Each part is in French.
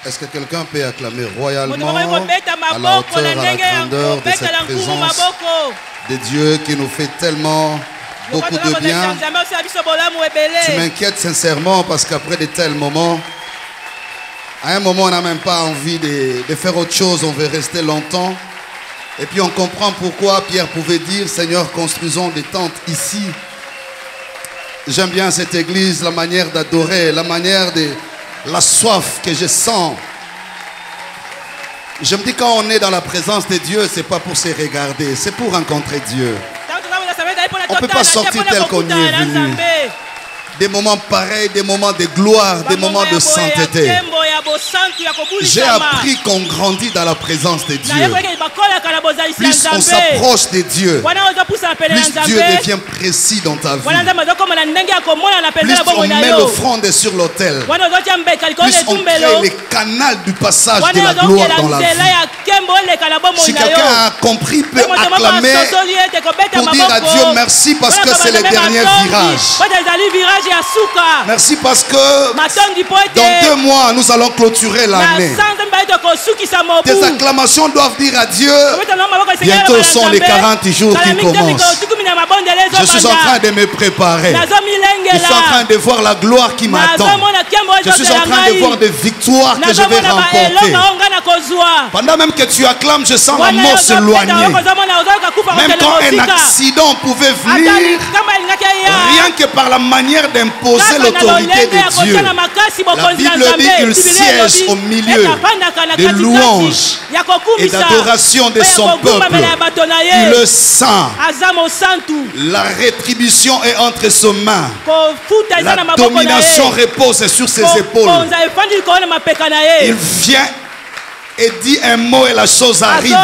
Est-ce que quelqu'un peut acclamer royalement à la hauteur, à la grandeur de cette présence de Dieu qui nous fait tellement beaucoup de bien? Tu m'inquiètes sincèrement parce qu'après de tels moments, à un moment on n'a même pas envie de faire autre chose, on veut rester longtemps. Et puis on comprend pourquoi Pierre pouvait dire: Seigneur, construisons des tentes ici. J'aime bien cette église, la manière d'adorer, la manière de... la soif que je sens. Je me dis, quand on est dans la présence de Dieu, c'est pas pour se regarder, c'est pour rencontrer Dieu. On ne peut pas sortir tel qu'on y est venu. Des moments pareils, des moments de gloire, des moments de sainteté. J'ai appris qu'on grandit dans la présence de Dieu. Plus on s'approche de Dieu, plus Dieu devient précis dans ta vie. Plus on met l'offrande sur l'autel, plus on crée les canaux du passage de la gloire dans la vie. Si quelqu'un a compris, peut acclamer pour dire à Dieu merci parce que c'est le dernier virage. Merci parce que dans 2 mois, nous allons clôturer l'année. Tes acclamations doivent dire à Dieu: bientôt sont les 40 jours qui commencent. Je suis en train de me préparer. Je suis en train de voir la gloire qui m'attend. Je suis en train de voir des victoires que je vais remporter. Pendant même que tu acclames, je sens la mort s'éloigner. Même quand un accident pouvait venir, rien que par la manière d'imposer l'autorité de Dieu, la Bible dit qu'il siège au milieu des louanges et d'adoration de son peuple. Il le sent. La rétribution est entre ses mains. La domination repose sur ses épaules. Il vient et dit un mot et la chose arrive.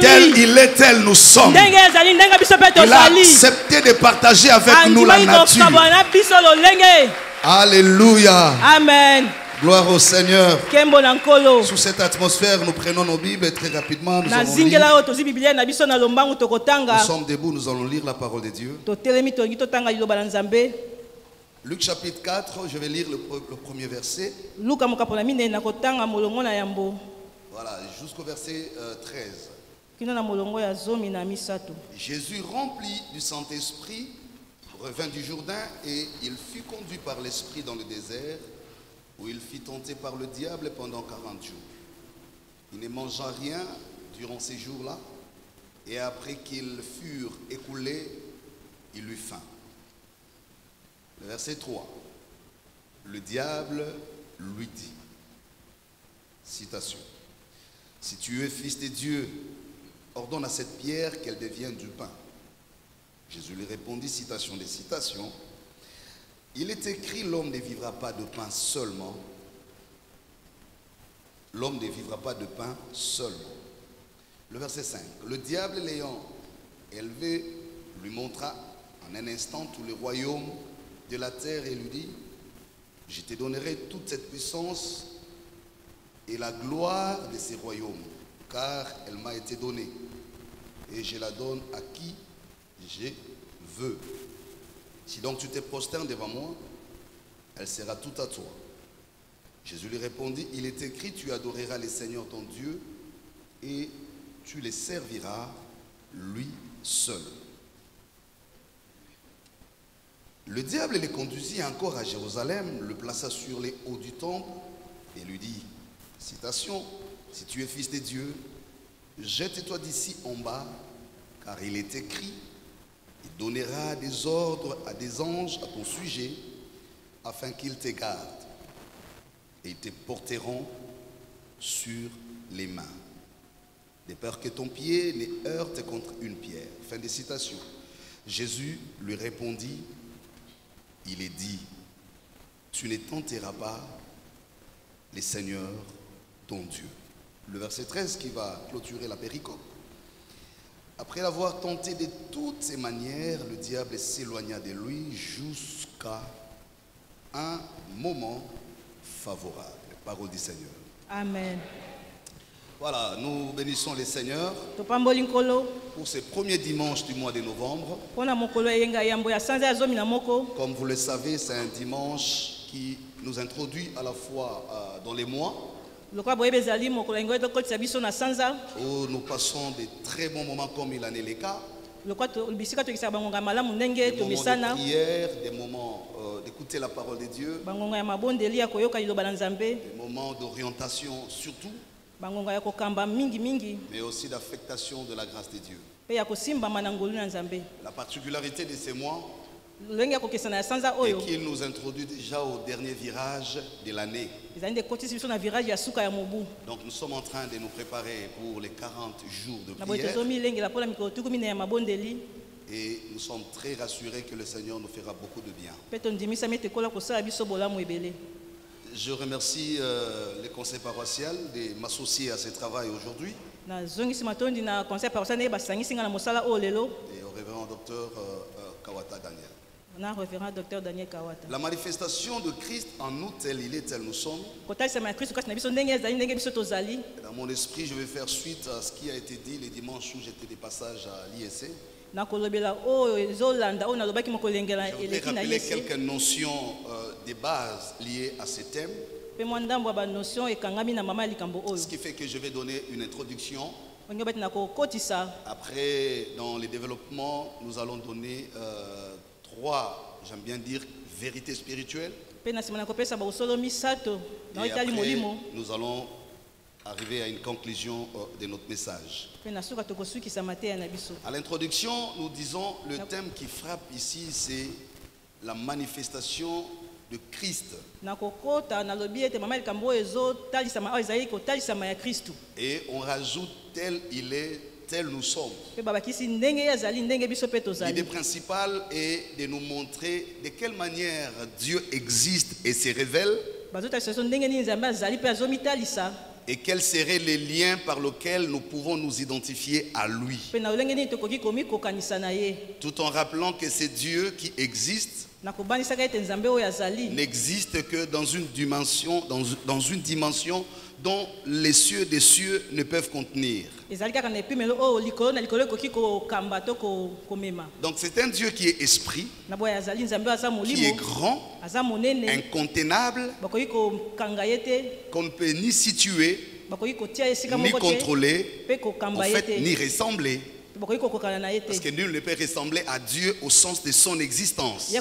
Tel il est, tel nous sommes. Il a accepté de partager avec nous la nature. Alléluia. Amen. Gloire au Seigneur. Sous cette atmosphère, nous prenons nos Bibles et très rapidement nous allons lire. Nous sommes debout, nous allons lire la parole de Dieu. Luc chapitre 4, je vais lire le premier verset. Voilà, jusqu'au verset 13. Jésus, rempli du Saint-Esprit, revint du Jourdain et il fut conduit par l'Esprit dans le désert, où il fut tenté par le diable pendant 40 jours. Il ne mangea rien durant ces jours-là, et après qu'ils furent écoulés, il eut faim. Le verset 3. Le diable lui dit, citation: si tu es fils de Dieu, ordonne à cette pierre qu'elle devienne du pain. Jésus lui répondit, citation des citations: il est écrit, l'homme ne vivra pas de pain seulement. L'homme ne vivra pas de pain seulement. Le verset 5. Le diable l'ayant élevé, lui montra en un instant tout le royaume de la terre et lui dit: je te donnerai toute cette puissance et la gloire de ces royaumes, car elle m'a été donnée, et je la donne à qui je veux. Si donc tu te prosternes devant moi, elle sera toute à toi. Jésus lui répondit, il est écrit, tu adoreras le Seigneur ton Dieu, et tu le serviras lui seul. Le diable le conduisit encore à Jérusalem, le plaça sur les hauts du temple et lui dit, citation, si tu es fils de Dieu, jette-toi d'ici en bas, car il est écrit, il donnera des ordres à des anges à ton sujet, afin qu'ils te gardent, et ils te porteront sur les mains, de peur que ton pied ne heurte contre une pierre. Fin de citation. Jésus lui répondit, il est dit, tu ne tenteras pas le Seigneur ton Dieu. Le verset 13 qui va clôturer la péricope. Après l'avoir tenté de toutes ses manières, le diable s'éloigna de lui jusqu'à un moment favorable. Parole du Seigneur. Amen. Voilà, nous bénissons le Seigneur pour ce premier dimanche du mois de novembre. Comme vous le savez, c'est un dimanche qui nous introduit à la fois dans les mois où nous passons des très bons moments comme il en est le cas. Des moments de prière, des moments d'écouter la parole de Dieu, des moments d'orientation surtout, mais aussi d'affectation de la grâce de Dieu. La particularité de ces mois est qu'il nous introduit déjà au dernier virage de l'année. Donc nous sommes en train de nous préparer pour les 40 jours de prière. Et nous sommes très rassurés que le Seigneur nous fera beaucoup de bien. Je remercie les conseils paroissial de m'associer à ce travail aujourd'hui. Et au révérend docteur Kawata Daniel. La manifestation de Christ en nous, tel il est, tel nous sommes. Dans mon esprit, je vais faire suite à ce qui a été dit les dimanches où j'étais de passage à l'ISC. Je voudrais rappeler quelques notions de base liées à ce thème. Ce qui fait que je vais donner une introduction. Après, dans les développements, nous allons donner 3, j'aime bien dire, vérités spirituelles. Et après, nous allons arriver à une conclusion de notre message. À l'introduction, nous disons le thème qui frappe ici, c'est la manifestation de Christ. Et on rajoute tel il est, tel nous sommes. L'idée principale est de nous montrer de quelle manière Dieu existe et se révèle. Et quels seraient les liens par lesquels nous pouvons nous identifier à lui. Tout en rappelant que c'est Dieu qui existe, n'existe que dans une dimension dont les cieux des cieux ne peuvent contenir. Donc c'est un Dieu qui est esprit, qui est grand, incontenable, qu'on ne peut ni situer, ni contrôler, en fait, ni ressembler. Parce que nul ne peut ressembler à Dieu au sens de son existence.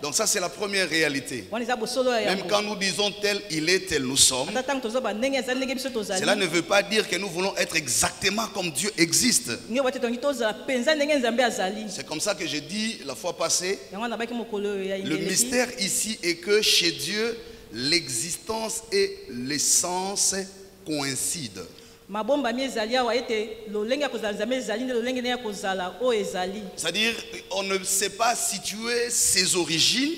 Donc ça c'est la première réalité. Même quand nous disons tel il est, tel nous sommes, cela ne veut pas dire que nous voulons être exactement comme Dieu existe. C'est comme ça que j'ai dit la fois passée. Le mystère ici est que chez Dieu, l'existence et l'essence coïncident. C'est-à-dire, on ne sait pas situer ses origines.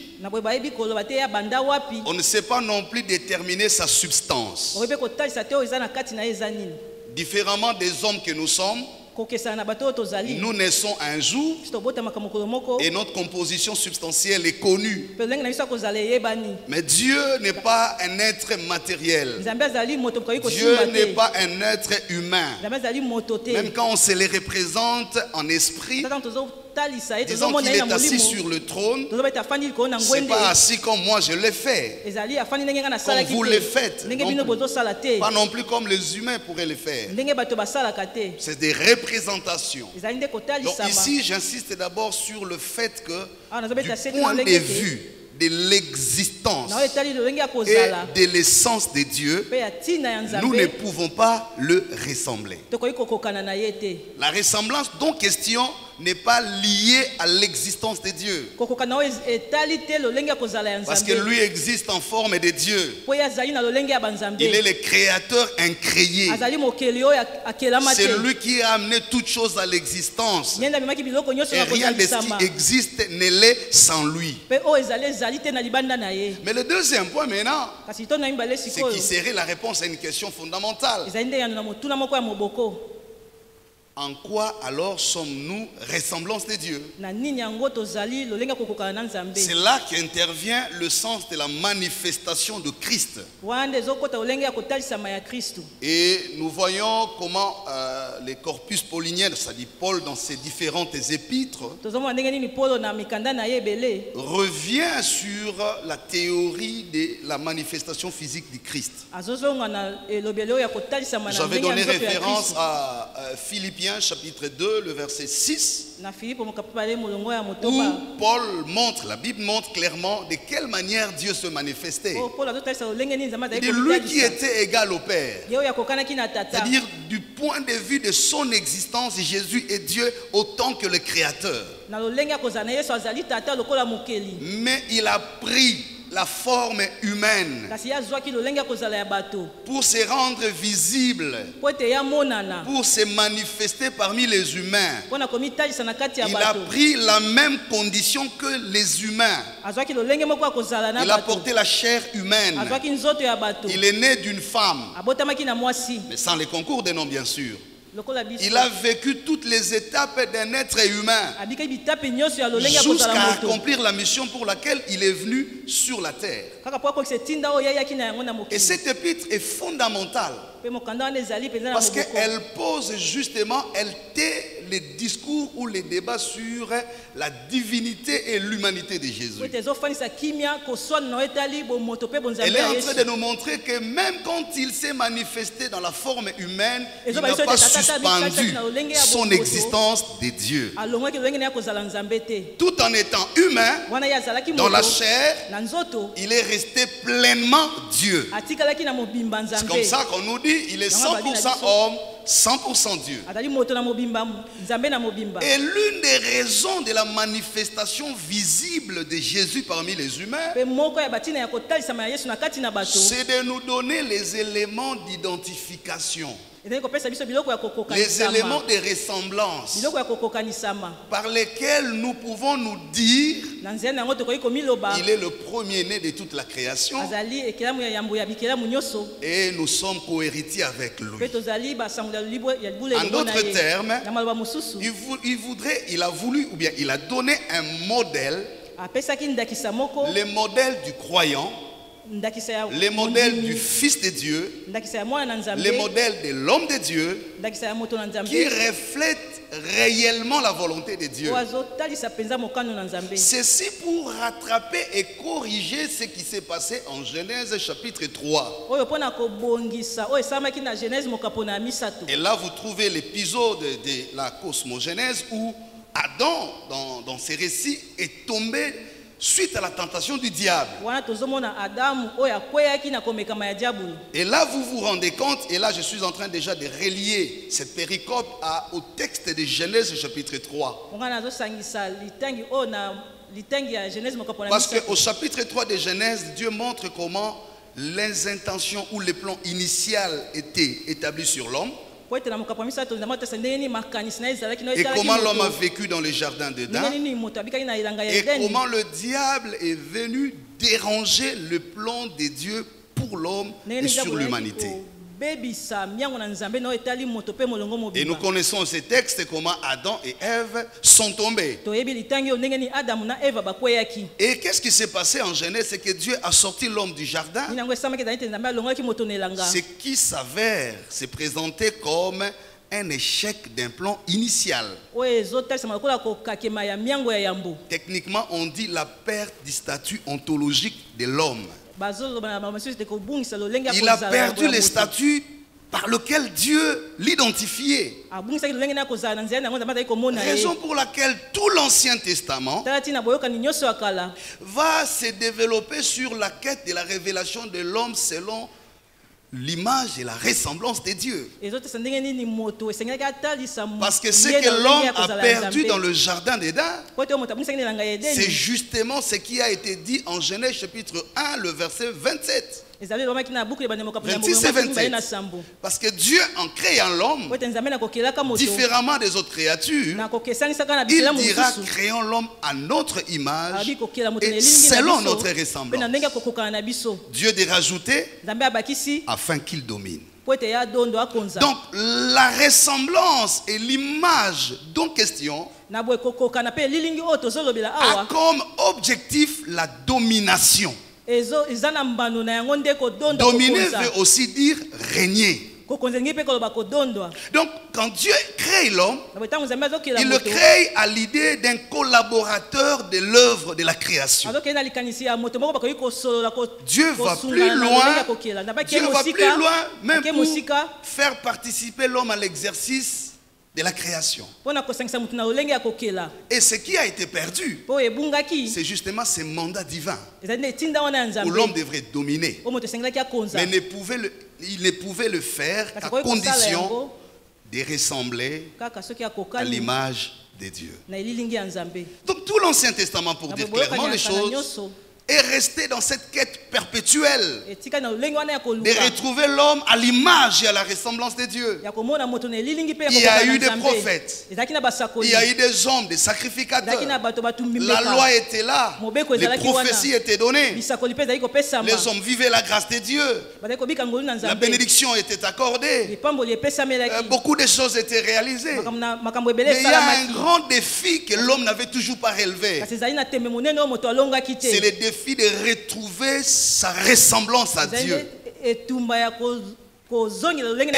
On ne sait pas non plus déterminer sa substance. Différemment des hommes que nous sommes, nous naissons un jour et notre composition substantielle est connue. Mais Dieu n'est pas un être matériel. Dieu n'est pas un être humain. Même quand on se les représente en esprit, disons qu'il est assis sur le trône, c'est pas assis comme moi je l'ai fait, comme vous le faites, pas non plus comme les humains pourraient le faire. C'est des représentations. Donc ici j'insiste d'abord sur le fait que du point de vue de l'existence et de l'essence de Dieu, nous ne pouvons pas le ressembler. La ressemblance dont question n'est pas liée à l'existence de Dieu. Parce que lui existe en forme de Dieu. Il est le créateur incréé. C'est lui qui a amené toutes choses à l'existence. Et rien de ce qui existe ne l'est sans lui. Mais le deuxième point maintenant, c'est qui serait la réponse à une question fondamentale. En quoi alors sommes-nous ressemblance de Dieu? C'est là qu'intervient le sens de la manifestation de Christ. Et nous voyons comment les corpus pauliniens, ça dit Paul dans ses différentes épîtres, revient sur la théorie de la manifestation physique du Christ. J'avais donné référence à Philippiens chapitre 2, le verset 6, où Paul montre, la Bible montre clairement de quelle manière Dieu se manifestait. Il dit lui qui était égal au Père. C'est-à-dire du point de vue de son existence, Jésus est Dieu autant que le Créateur. Mais il a pris la forme humaine pour se rendre visible, pour se manifester parmi les humains. Il a pris la même condition que les humains. Il a porté la chair humaine. Il est né d'une femme, mais sans les concours des noms bien sûr. Il a vécu toutes les étapes d'un être humain jusqu'à accomplir la mission pour laquelle il est venu sur la terre. Et cette épître est fondamentale parce qu'elle pose justement, elle tait les discours ou les débats sur la divinité et l'humanité de Jésus. Elle est en train de nous montrer que même quand il s'est manifesté dans la forme humaine, il n'a pas suspendu son existence de Dieu. Tout en étant humain, dans la chair, il est resté pleinement Dieu. C'est comme ça qu'on nous dit, il est 100% homme, 100% Dieu. Et l'une des raisons de la manifestation visible de Jésus parmi les humains, c'est de nous donner les éléments d'identification, les éléments de ressemblance par lesquels nous pouvons nous dire il est le premier-né de toute la création et nous sommes cohéritiers avec lui. En d'autres termes, il a voulu, ou bien il a donné un modèle, le modèle du croyant, les modèles du Fils de Dieu, les modèles de l'homme de Dieu, qui reflètent réellement la volonté de Dieu. Ceci pour rattraper et corriger ce qui s'est passé en Genèse chapitre 3. Et là vous trouvez l'épisode de la cosmogénèse où Adam, dans ses récits, est tombé suite à la tentation du diable. Et là vous vous rendez compte, et là je suis en train déjà de relier cette péricope au texte de Genèse chapitre 3. Parce qu'au chapitre 3 de Genèse, Dieu montre comment les intentions ou les plans initiaux étaient établis sur l'homme. Et comment l'homme a vécu dans le jardin d'Éden. Et comment le diable est venu déranger le plan de Dieu pour l'homme et sur l'humanité. Et nous connaissons ces textes, comment Adam et Ève sont tombés. Et qu'est-ce qui s'est passé en Genèse? C'est que Dieu a sorti l'homme du jardin, ce qui s'avère se présenter comme un échec d'un plan initial. Techniquement, on dit la perte du statut ontologique de l'homme. Il a perdu le statut par lequel Dieu l'identifiait. Raison pour laquelle tout l'Ancien Testament va se développer sur la quête de la révélation de l'homme selon l'image et la ressemblance de Dieu. Parce que ce que l'homme a perdu dans le jardin d'Éden, c'est justement ce qui a été dit en Genèse chapitre 1, le verset 27. 26 et 27. Parce que Dieu, en créant l'homme, différemment des autres créatures, il dira: créons l'homme à notre image et selon notre ressemblance. Dieu de rajouter afin qu'il domine. Donc la ressemblance et l'image dont question a comme objectif la domination. Dominer veut aussi dire régner. Donc, quand Dieu crée l'homme, il le crée à l'idée d'un collaborateur de l'œuvre de la création. Dieu va plus loin, même pour faire participer l'homme à l'exercice de la création. Et ce qui a été perdu, c'est justement ce mandat divin où l'homme devrait dominer. Mais il ne pouvait le faire qu'à condition de ressembler à l'image de Dieu. Donc tout l'Ancien Testament, pour dire clairement les choses, est resté dans cette quête perpétuelle de retrouver l'homme à l'image et à la ressemblance de Dieu. Il y a eu des prophètes, il y a eu des hommes, des sacrificateurs. La loi était là, les prophéties étaient données, les hommes vivaient la grâce de Dieu, la bénédiction était accordée, beaucoup de choses étaient réalisées. Mais il y a un grand défi que l'homme n'avait toujours pas relevé. C'est le défi de retrouver sa ressemblance à Dieu. Et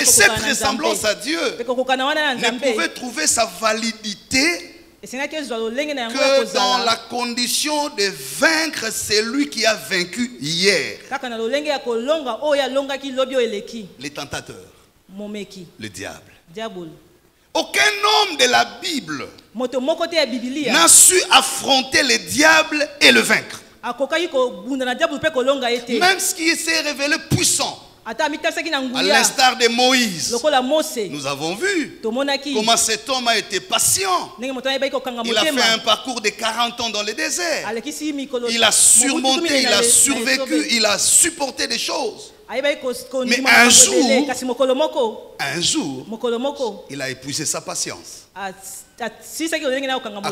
cette ressemblance à Dieu ne pouvait trouver sa validité que dans la condition de vaincre celui qui a vaincu hier. Les tentateurs, le diable. Aucun homme de la Bible n'a su affronter le diable et le vaincre. Même ce qui s'est révélé puissant, à l'instar de Moïse, nous avons vu comment cet homme a été patient. Il a fait un parcours de 40 ans dans le désert. Il a surmonté, il a survécu, il a supporté des choses. Mais un jour, il a épuisé sa patience. À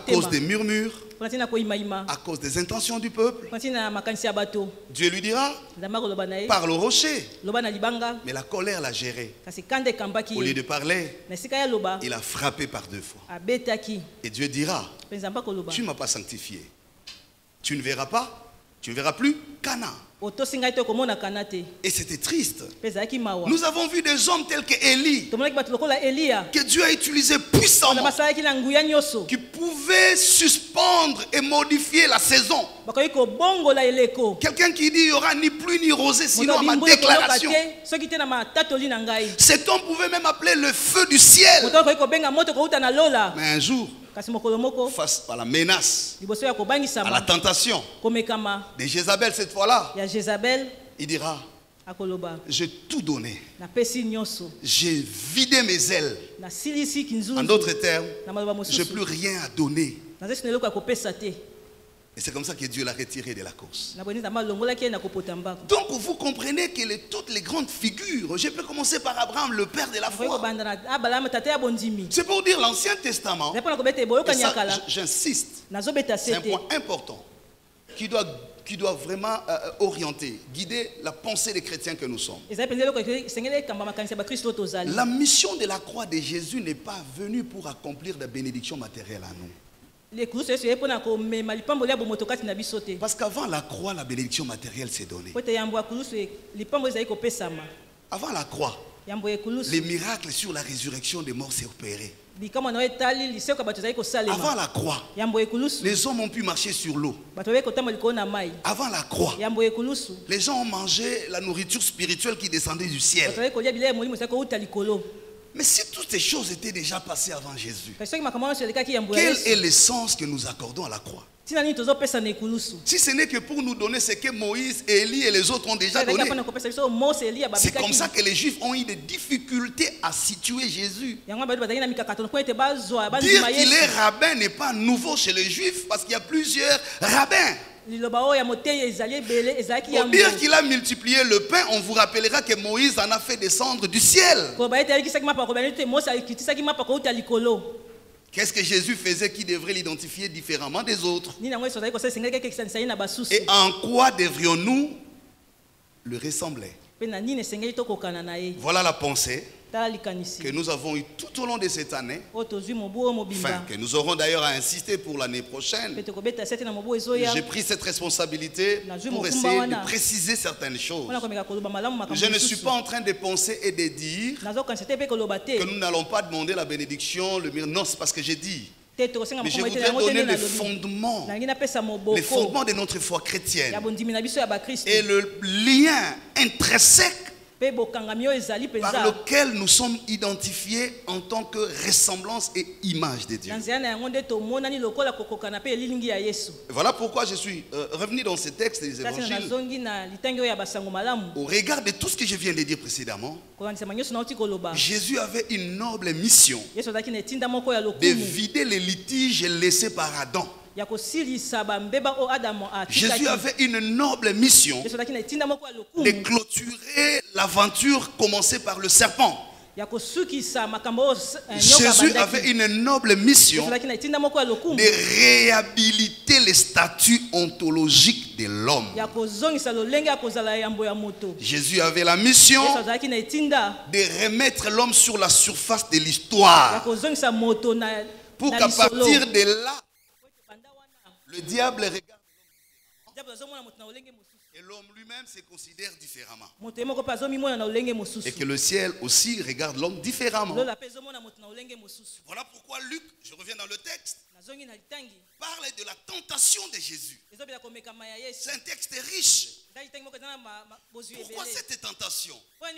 cause des murmures, à cause des intentions du peuple, Dieu lui dira, parle au rocher. Mais la colère l'a géré. Au lieu de parler, il a frappé par 2 fois. Et Dieu dira, tu ne m'as pas sanctifié. Tu ne verras plus Canaan. Et c'était triste. Nous avons vu des hommes tels que Élie, que Dieu a utilisé puissamment, qui pouvaient suspendre et modifier la saison. Quelqu'un qui dit il n'y aura ni pluie ni rosée, sinon à ma déclaration. Cet homme pouvait même appeler le feu du ciel. Mais un jour, face à la menace, à la tentation de Jézabel cette fois-là, il dira, j'ai tout donné, j'ai vidé mes ailes. En d'autres termes, je n'ai plus rien à donner. Et c'est comme ça que Dieu l'a retiré de la course. Donc vous comprenez que toutes les grandes figures, je peux commencer par Abraham, le père de la foi. C'est pour dire l'Ancien Testament, j'insiste, c'est un point important qui doit vraiment orienter, guider la pensée des chrétiens que nous sommes. La mission de la croix de Jésus n'est pas venue pour accomplir des bénédictions matérielles à nous. Parce qu'avant la croix, la bénédiction matérielle s'est donnée. Avant la croix, les miracles sur la résurrection des morts s'est opéré. Avant la croix, les hommes ont pu marcher sur l'eau. Avant la croix, les gens ont mangé la nourriture spirituelle qui descendait du ciel. Mais si toutes ces choses étaient déjà passées avant Jésus, quel est le sens que nous accordons à la croix? Si ce n'est que pour nous donner ce que Moïse, Élie et les autres ont déjà donné. C'est comme ça que les Juifs ont eu des difficultés à situer Jésus. Dire qu'il est rabbin n'est pas nouveau chez les Juifs parce qu'il y a plusieurs rabbins. Pour dire qu'il a multiplié le pain, on vous rappellera que Moïse en a fait descendre du ciel. Qu'est-ce que Jésus faisait qui devrait l'identifier différemment des autres? Et en quoi devrions-nous le ressembler? Voilà la pensée que nous avons eu tout au long de cette année, enfin, que nous aurons d'ailleurs à insister pour l'année prochaine. J'ai pris cette responsabilité pour essayer de préciser certaines choses. Je ne suis pas en train de penser et de dire que nous n'allons pas demander la bénédiction, le miracle. Non, c'est parce que j'ai dit. Mais je voudrais donner le fondement de notre foi chrétienne et le lien intrinsèque par lequel nous sommes identifiés en tant que ressemblance et image de Dieu. Voilà pourquoi je suis revenu dans ce texte des évangiles. Au regard de tout ce que je viens de dire précédemment, Jésus avait une noble mission de vider les litiges laissés par Adam. Jésus avait une noble mission de clôturer l'aventure commencée par le serpent. Jésus avait une noble mission de réhabiliter les statuts ontologiques de l'homme. Jésus avait la mission de remettre l'homme sur la surface de l'histoire pour qu'à partir de là, le diable regarde et l'homme lui-même se considère différemment. Et que le ciel aussi regarde l'homme différemment. Voilà pourquoi Luc, je reviens dans le texte, parle de la tentation de Jésus. C'est un texte riche. Pourquoi cette tentation? Quand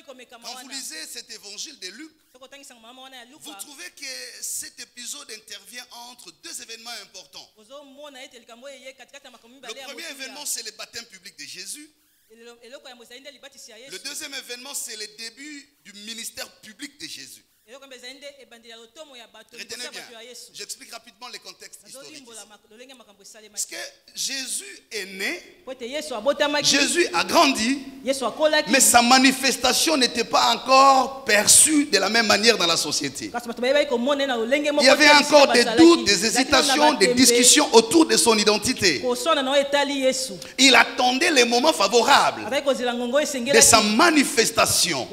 vous lisez cet évangile de Luc, vous trouvez que cet épisode intervient entre deux événements importants. Le premier événement, c'est le baptême public de Jésus. Le deuxième événement, c'est le début du ministère public de Jésus. Retenez bien, j'explique rapidement le contexte historique. Parce que Jésus est né, Jésus a grandi, mais sa manifestation n'était pas encore perçue de la même manière dans la société. Il y avait encore des doutes, des hésitations, des discussions autour de son identité. Il attendait les moments favorables de sa manifestation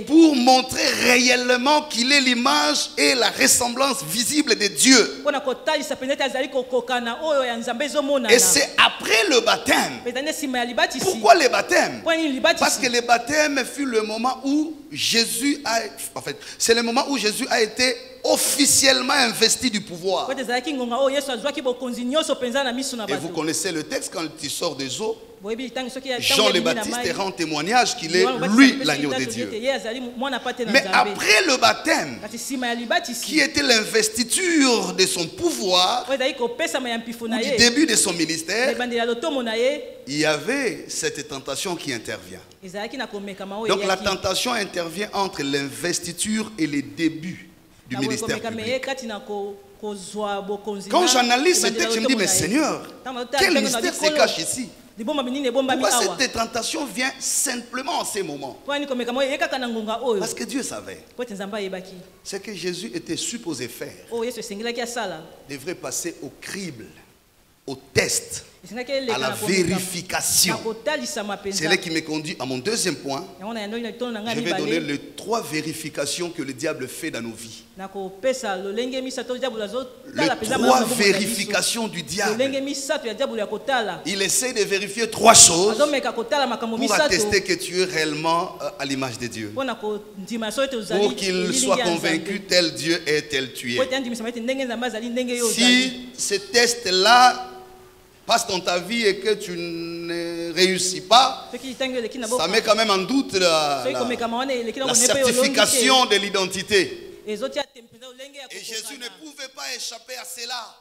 pour montrer réellement qu'il est l'image et la ressemblance visible de Dieu. Et c'est après le baptême. Pourquoi le baptême? Parce que le baptême fut le moment où Jésus a... En fait, c'est le moment où Jésus a été officiellement investi du pouvoir. Et vous connaissez le texte quand il sort des eaux. Jean le Baptiste rend témoignage qu'il est lui l'agneau de Dieu. Mais après le baptême, qui était l'investiture de son pouvoir, ou du début de son ministère, il y avait cette tentation qui intervient. Donc la tentation intervient entre l'investiture et le début du ministère public. Quand j'analyse ce texte, je me dis, mais Seigneur, quel mystère se cache ici? Pourquoi cette tentation vient simplement en ces moments? Parce que Dieu savait. Ce que Jésus était supposé faire devrait passer au crible, au test, à la vérification. C'est là qui me conduit à mon deuxième point. Je vais donner les 3 vérifications que le diable fait dans nos vies. Les 3 vérifications du diable. Il essaie de vérifier 3 choses pour attester que tu es réellement à l'image de Dieu. Pour qu'il soit convaincu tel Dieu est, tel tu es. Si ce test-là passe dans ta vie et que tu ne réussis pas, ça met quand même en doute la certification de l'identité. Et Jésus ne pouvait pas échapper à cela.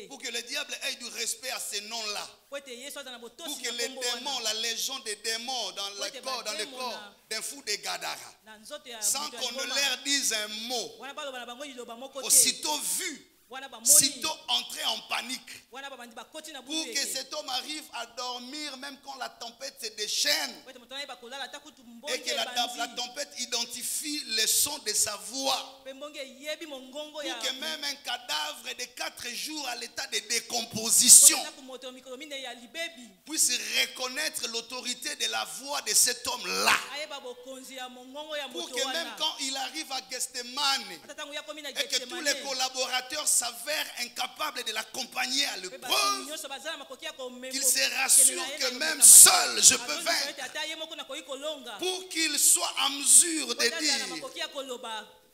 Pour que le diable ait du respect à ces noms-là. Pour que les démons, la légion des démons dans le corps d'un fou de Gadara, sans qu'on ne leur dise un mot, aussitôt vu sitôt entré en panique pour que cet homme arrive à dormir même quand la tempête se déchaîne et que la tempête identifie le son de sa voix, pour que même un cadavre de 4 jours à l'état de décomposition puisse reconnaître l'autorité de la voix de cet homme-là, pour que même quand il arrive à Gethsemane et que tous les collaborateurs s'avèrent incapables de l'accompagner à l'épreuve, qu'il se rassure que même seul je peux vaincre, pour qu'il soit en mesure de dire: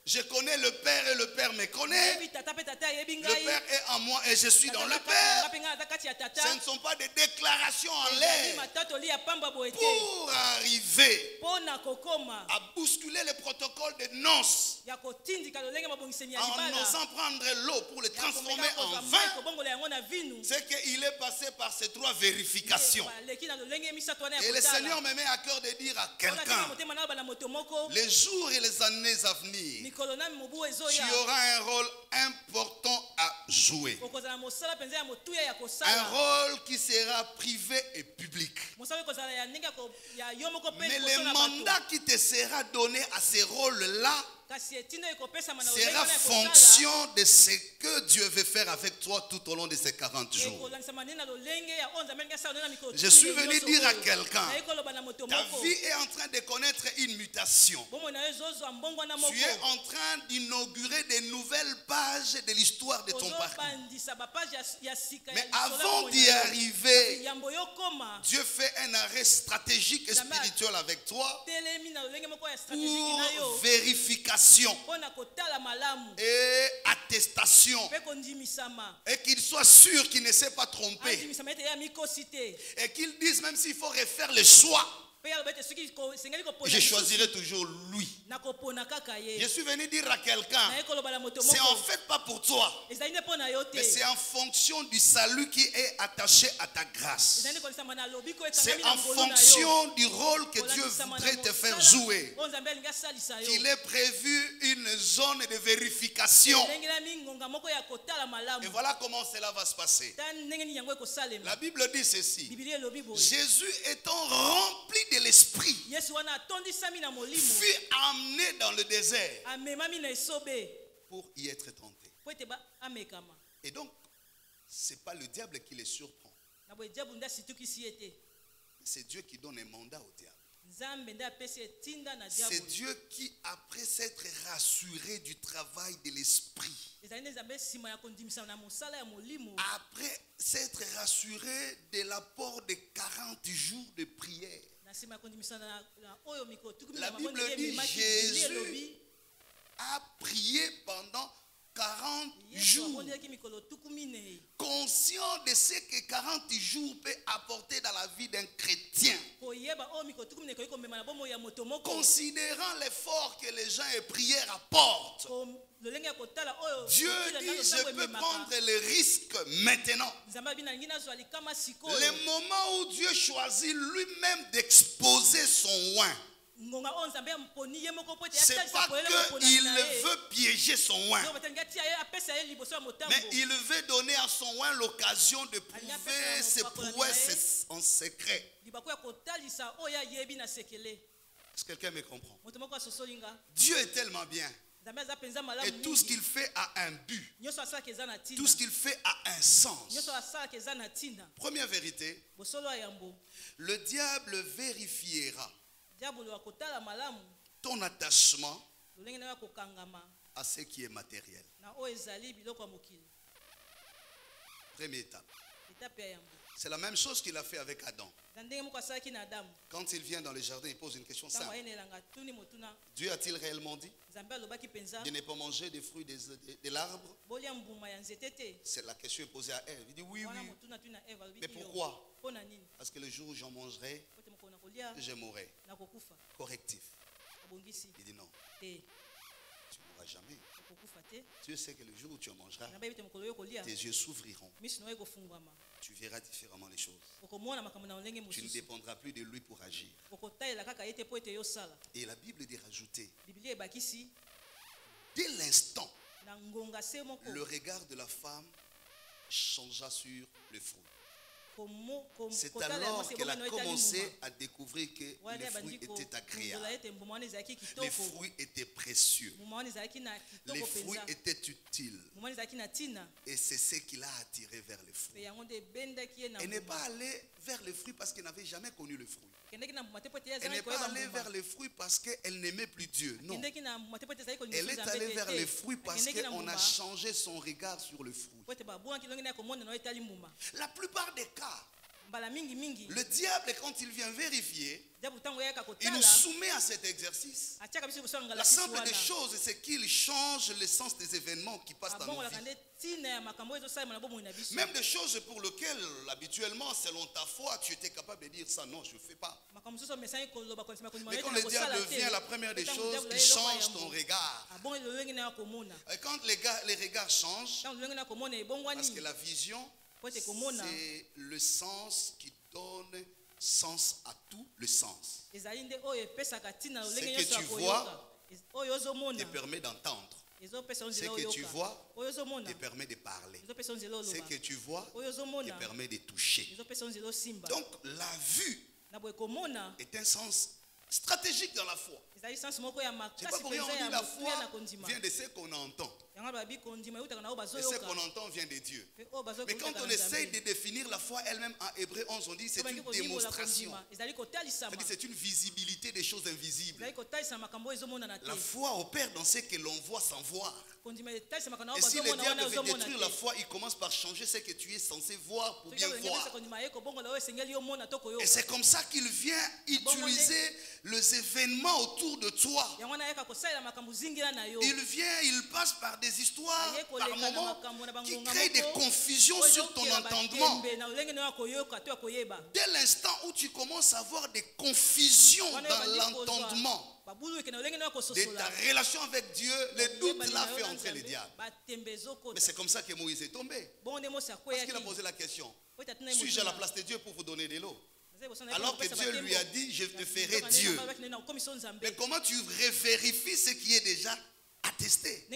je connais le Père et le Père me connaît. Le Père est en moi et je suis dans le Père. Ce ne sont pas des déclarations en l'air pour arriver à bousculer le protocole de noces en osant prendre l'eau pour le transformer en vin. C'est qu'il est passé par ces 3 vérifications. Et le Seigneur me met à cœur de dire à quelqu'un: les jours et les années à venir, tu auras un rôle important à jouer. Un rôle qui sera privé et public. Mais le mandat qui te sera donné à ce rôle-là sera fonction de ce que Dieu veut faire avec toi tout au long de ces 40 jours. Je suis venu dire à quelqu'un: ta vie est en train de connaître une mutation. Tu es en train d'inaugurer de nouvelles pages de l'histoire de ton parcours. Mais avant d'y arriver, Dieu fait un arrêt stratégique et spirituel avec toi pour vérification et attestation, et qu'il soit sûr qu'il ne s'est pas trompé, et qu'il dise même s'il faut refaire le choix, je choisirai toujours lui. Je suis venu dire à quelqu'un: c'est en fait pas pour toi, mais c'est en fonction du salut qui est attaché à ta grâce. C'est en fonction du rôle que Dieu voudrait te faire jouer qu'il est prévu une zone de vérification. Et voilà comment cela va se passer. La Bible dit ceci: Jésus étant rempli de l'esprit fut amené dans le désert pour y être tenté. Et donc, ce n'est pas le diable qui les surprend, c'est Dieu qui donne un mandat au diable. C'est Dieu qui, après s'être rassuré du travail de l'esprit, après s'être rassuré de l'apport de 40 jours de prière, la Bible dit Jésus a prié pendant 40 jours, conscient de ce que 40 jours peut apporter dans la vie d'un chrétien, considérant l'effort que les gens et prières apportent. Dieu dit: je peux prendre le risque maintenant. Le moment où Dieu choisit lui-même d'exposer son oint, c'est pas qu'il veut piéger son oint, mais il veut donner à son oint l'occasion de prouver ses prouesses en secret. Est-ce que quelqu'un me comprend? Dieu est tellement bien, et tout ce qu'il fait a un but, tout ce qu'il fait a un sens. Première vérité, le diable vérifiera ton attachement à ce qui est matériel. Première étape. C'est la même chose qu'il a fait avec Adam. Quand il vient dans le jardin, il pose une question simple: Dieu a-t-il réellement dit: je n'ai pas mangé des fruits de l'arbre? C'est la question est posée à Ève. Il dit oui, oui. Mais pourquoi? Parce que le jour où j'en mangerai, je mourrai. Correctif. Il dit non. Tu ne mourras jamais. Dieu sait que le jour où tu en mangeras, tes yeux s'ouvriront. Tu verras différemment les choses. Tu ne dépendras plus de lui pour agir. Et la Bible dit rajouter: dès l'instant le regard de la femme changea sur le fruit. C'est alors qu'elle a commencé à découvrir que les fruits étaient agréables. Les fruits étaient précieux. Les fruits étaient utiles. Et c'est ce qui l'a attiré vers les fruits. Elle n'est pas allée vers les fruits parce qu'elle n'avait jamais connu le fruit. Elle n'est pas allée vers les fruits parce qu'elle n'aimait plus Dieu. Non. Elle est allée vers les fruits parce qu'on a changé son regard sur le fruit. La plupart des cas, le diable, quand il vient vérifier, il nous soumet à cet exercice. La simple des choses, c'est qu'il change le sens des événements qui passent dans nos vies. Même des choses pour lesquelles, habituellement, selon ta foi, tu étais capable de dire ça, non, je ne fais pas. Mais quand le diable vient, la première des choses, il change ton regard. Et quand les regards changent, parce que la vision, c'est le sens qui donne sens à tout le sens. Ce que tu vois te permet d'entendre. Ce que tu vois te permet de parler. Ce que tu vois te permet de toucher. Donc la vue est un sens stratégique dans la foi. C'est pas pour rien on dit la foi vient de ce qu'on entend. Et ce qu'on entend vient de Dieu. Mais quand on essaye de définir la foi elle-même en Hébreu 11, on dit c'est une démonstration. C'est une visibilité des choses invisibles. La foi opère dans ce que l'on voit sans voir. Et si le diable veut détruire la foi, il commence par changer ce que tu es censé voir pour bien voir. Et c'est comme ça qu'il vient utiliser les événements autour de toi. Il vient, il passe par des histoires, par moments, qui créent des confusions sur ton entendement. Dès l'instant où tu commences à avoir des confusions dans l'entendement de ta relation avec Dieu, le doute l'a fait entrer le diable. Mais c'est comme ça que Moïse est tombé. Parce qu'il a posé la question: suis-je à la place de Dieu pour vous donner de l'eau? Alors que Dieu lui a dit: je te ferai Dieu. Mais comment tu vérifies ce qui est déjà attesté?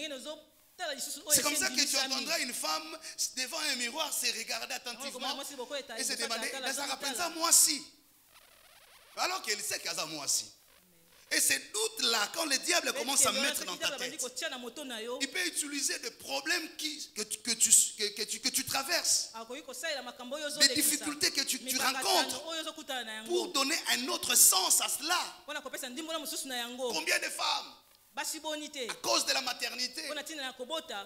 C'est comme ça que tu entendras une femme devant un miroir se regarder attentivement et se demander: moi si. Alors qu'elle sait qu'elle a moi si. Et ces doutes-là, quand le diable commence à mettre dans ta tête, il peut utiliser des problèmes que tu traverses, des difficultés que tu rencontres, pour donner un autre sens à cela. Combien de femmes, à cause de la maternité,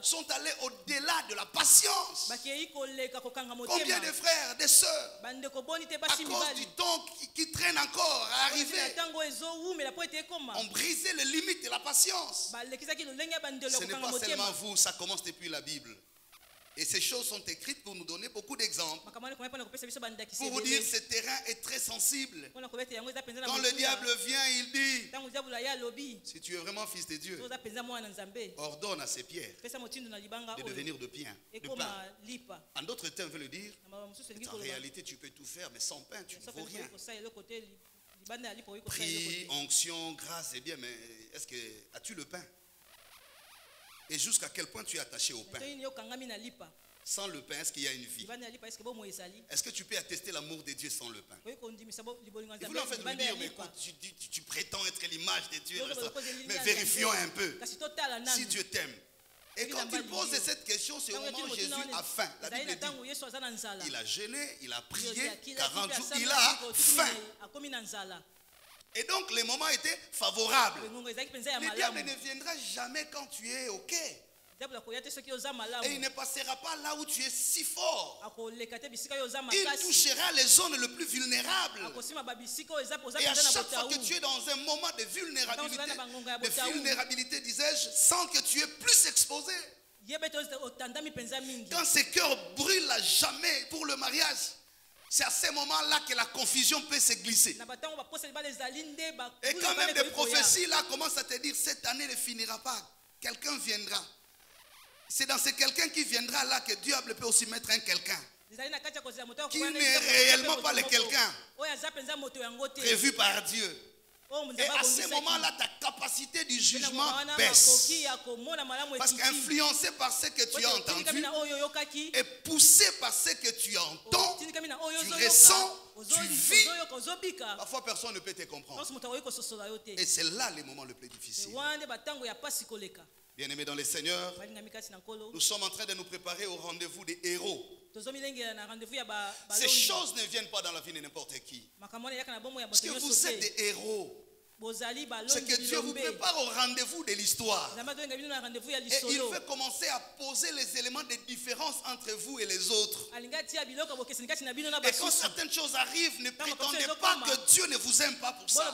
sont allés au-delà de la patience? Combien de frères, de sœurs, à cause du temps qui traîne encore à arriver, ont brisé les limites de la patience? Ce n'est pas seulement vous, ça commence depuis la Bible. Et ces choses sont écrites pour nous donner beaucoup d'exemples, pour vous dire ce terrain est très sensible. Quand le diable vient, il dit: si tu es vraiment fils de Dieu, ordonne à ces pierres de devenir de pain. En d'autres termes, veut le dire: en réalité tu peux tout faire, mais sans pain tu ne vaux rien. Prière, onction, grâce, c'est bien, mais est-ce que as-tu le pain? Et jusqu'à quel point tu es attaché au pain? Sans le pain, est-ce qu'il y a une vie? Est-ce que tu peux attester l'amour de Dieu sans le pain? Et vous en fait lui dire: mais écoute, tu prétends être l'image de Dieu, mais vérifions un peu si Dieu t'aime. Et quand il pose cette question, c'est au moment où Jésus a faim. La Bible dit: il a jeûné, il a prié 40 jours, il a faim. Et donc les moments étaient favorables. Le diable ne viendra jamais quand tu es OK. Et il ne passera pas là où tu es si fort. Il touchera les zones les plus vulnérables. Et à chaque fois que tu es dans un moment de vulnérabilité, disais-je, sans que tu es plus exposé. Quand ce cœur brûle à jamais pour le mariage, c'est à ce moment-là que la confusion peut se glisser. Et quand même des prophéties là commencent à te dire: cette année ne finira pas, quelqu'un viendra. C'est dans ce quelqu'un qui viendra là que Dieu peut aussi mettre un quelqu'un qui n'est réellement pas le quelqu'un prévu par Dieu. Et à ce moment-là, ta capacité du jugement baisse. Parce qu'influencé par ce que tu as entendu et poussé par ce que tu entends, tu ressens, tu vis. Parfois, personne ne peut te comprendre. Et c'est là le moment le plus difficile. Bien-aimés dans le Seigneur, nous sommes en train de nous préparer au rendez-vous des héros. Ces choses ne viennent pas dans la vie de n'importe qui. Parce que vous êtes des héros. C'est que Dieu vous prépare au rendez-vous de l'histoire. Et il veut commencer à poser les éléments de différence entre vous et les autres. Et quand certaines choses arrivent, ne prétendez pas que Dieu ne vous aime pas pour ça.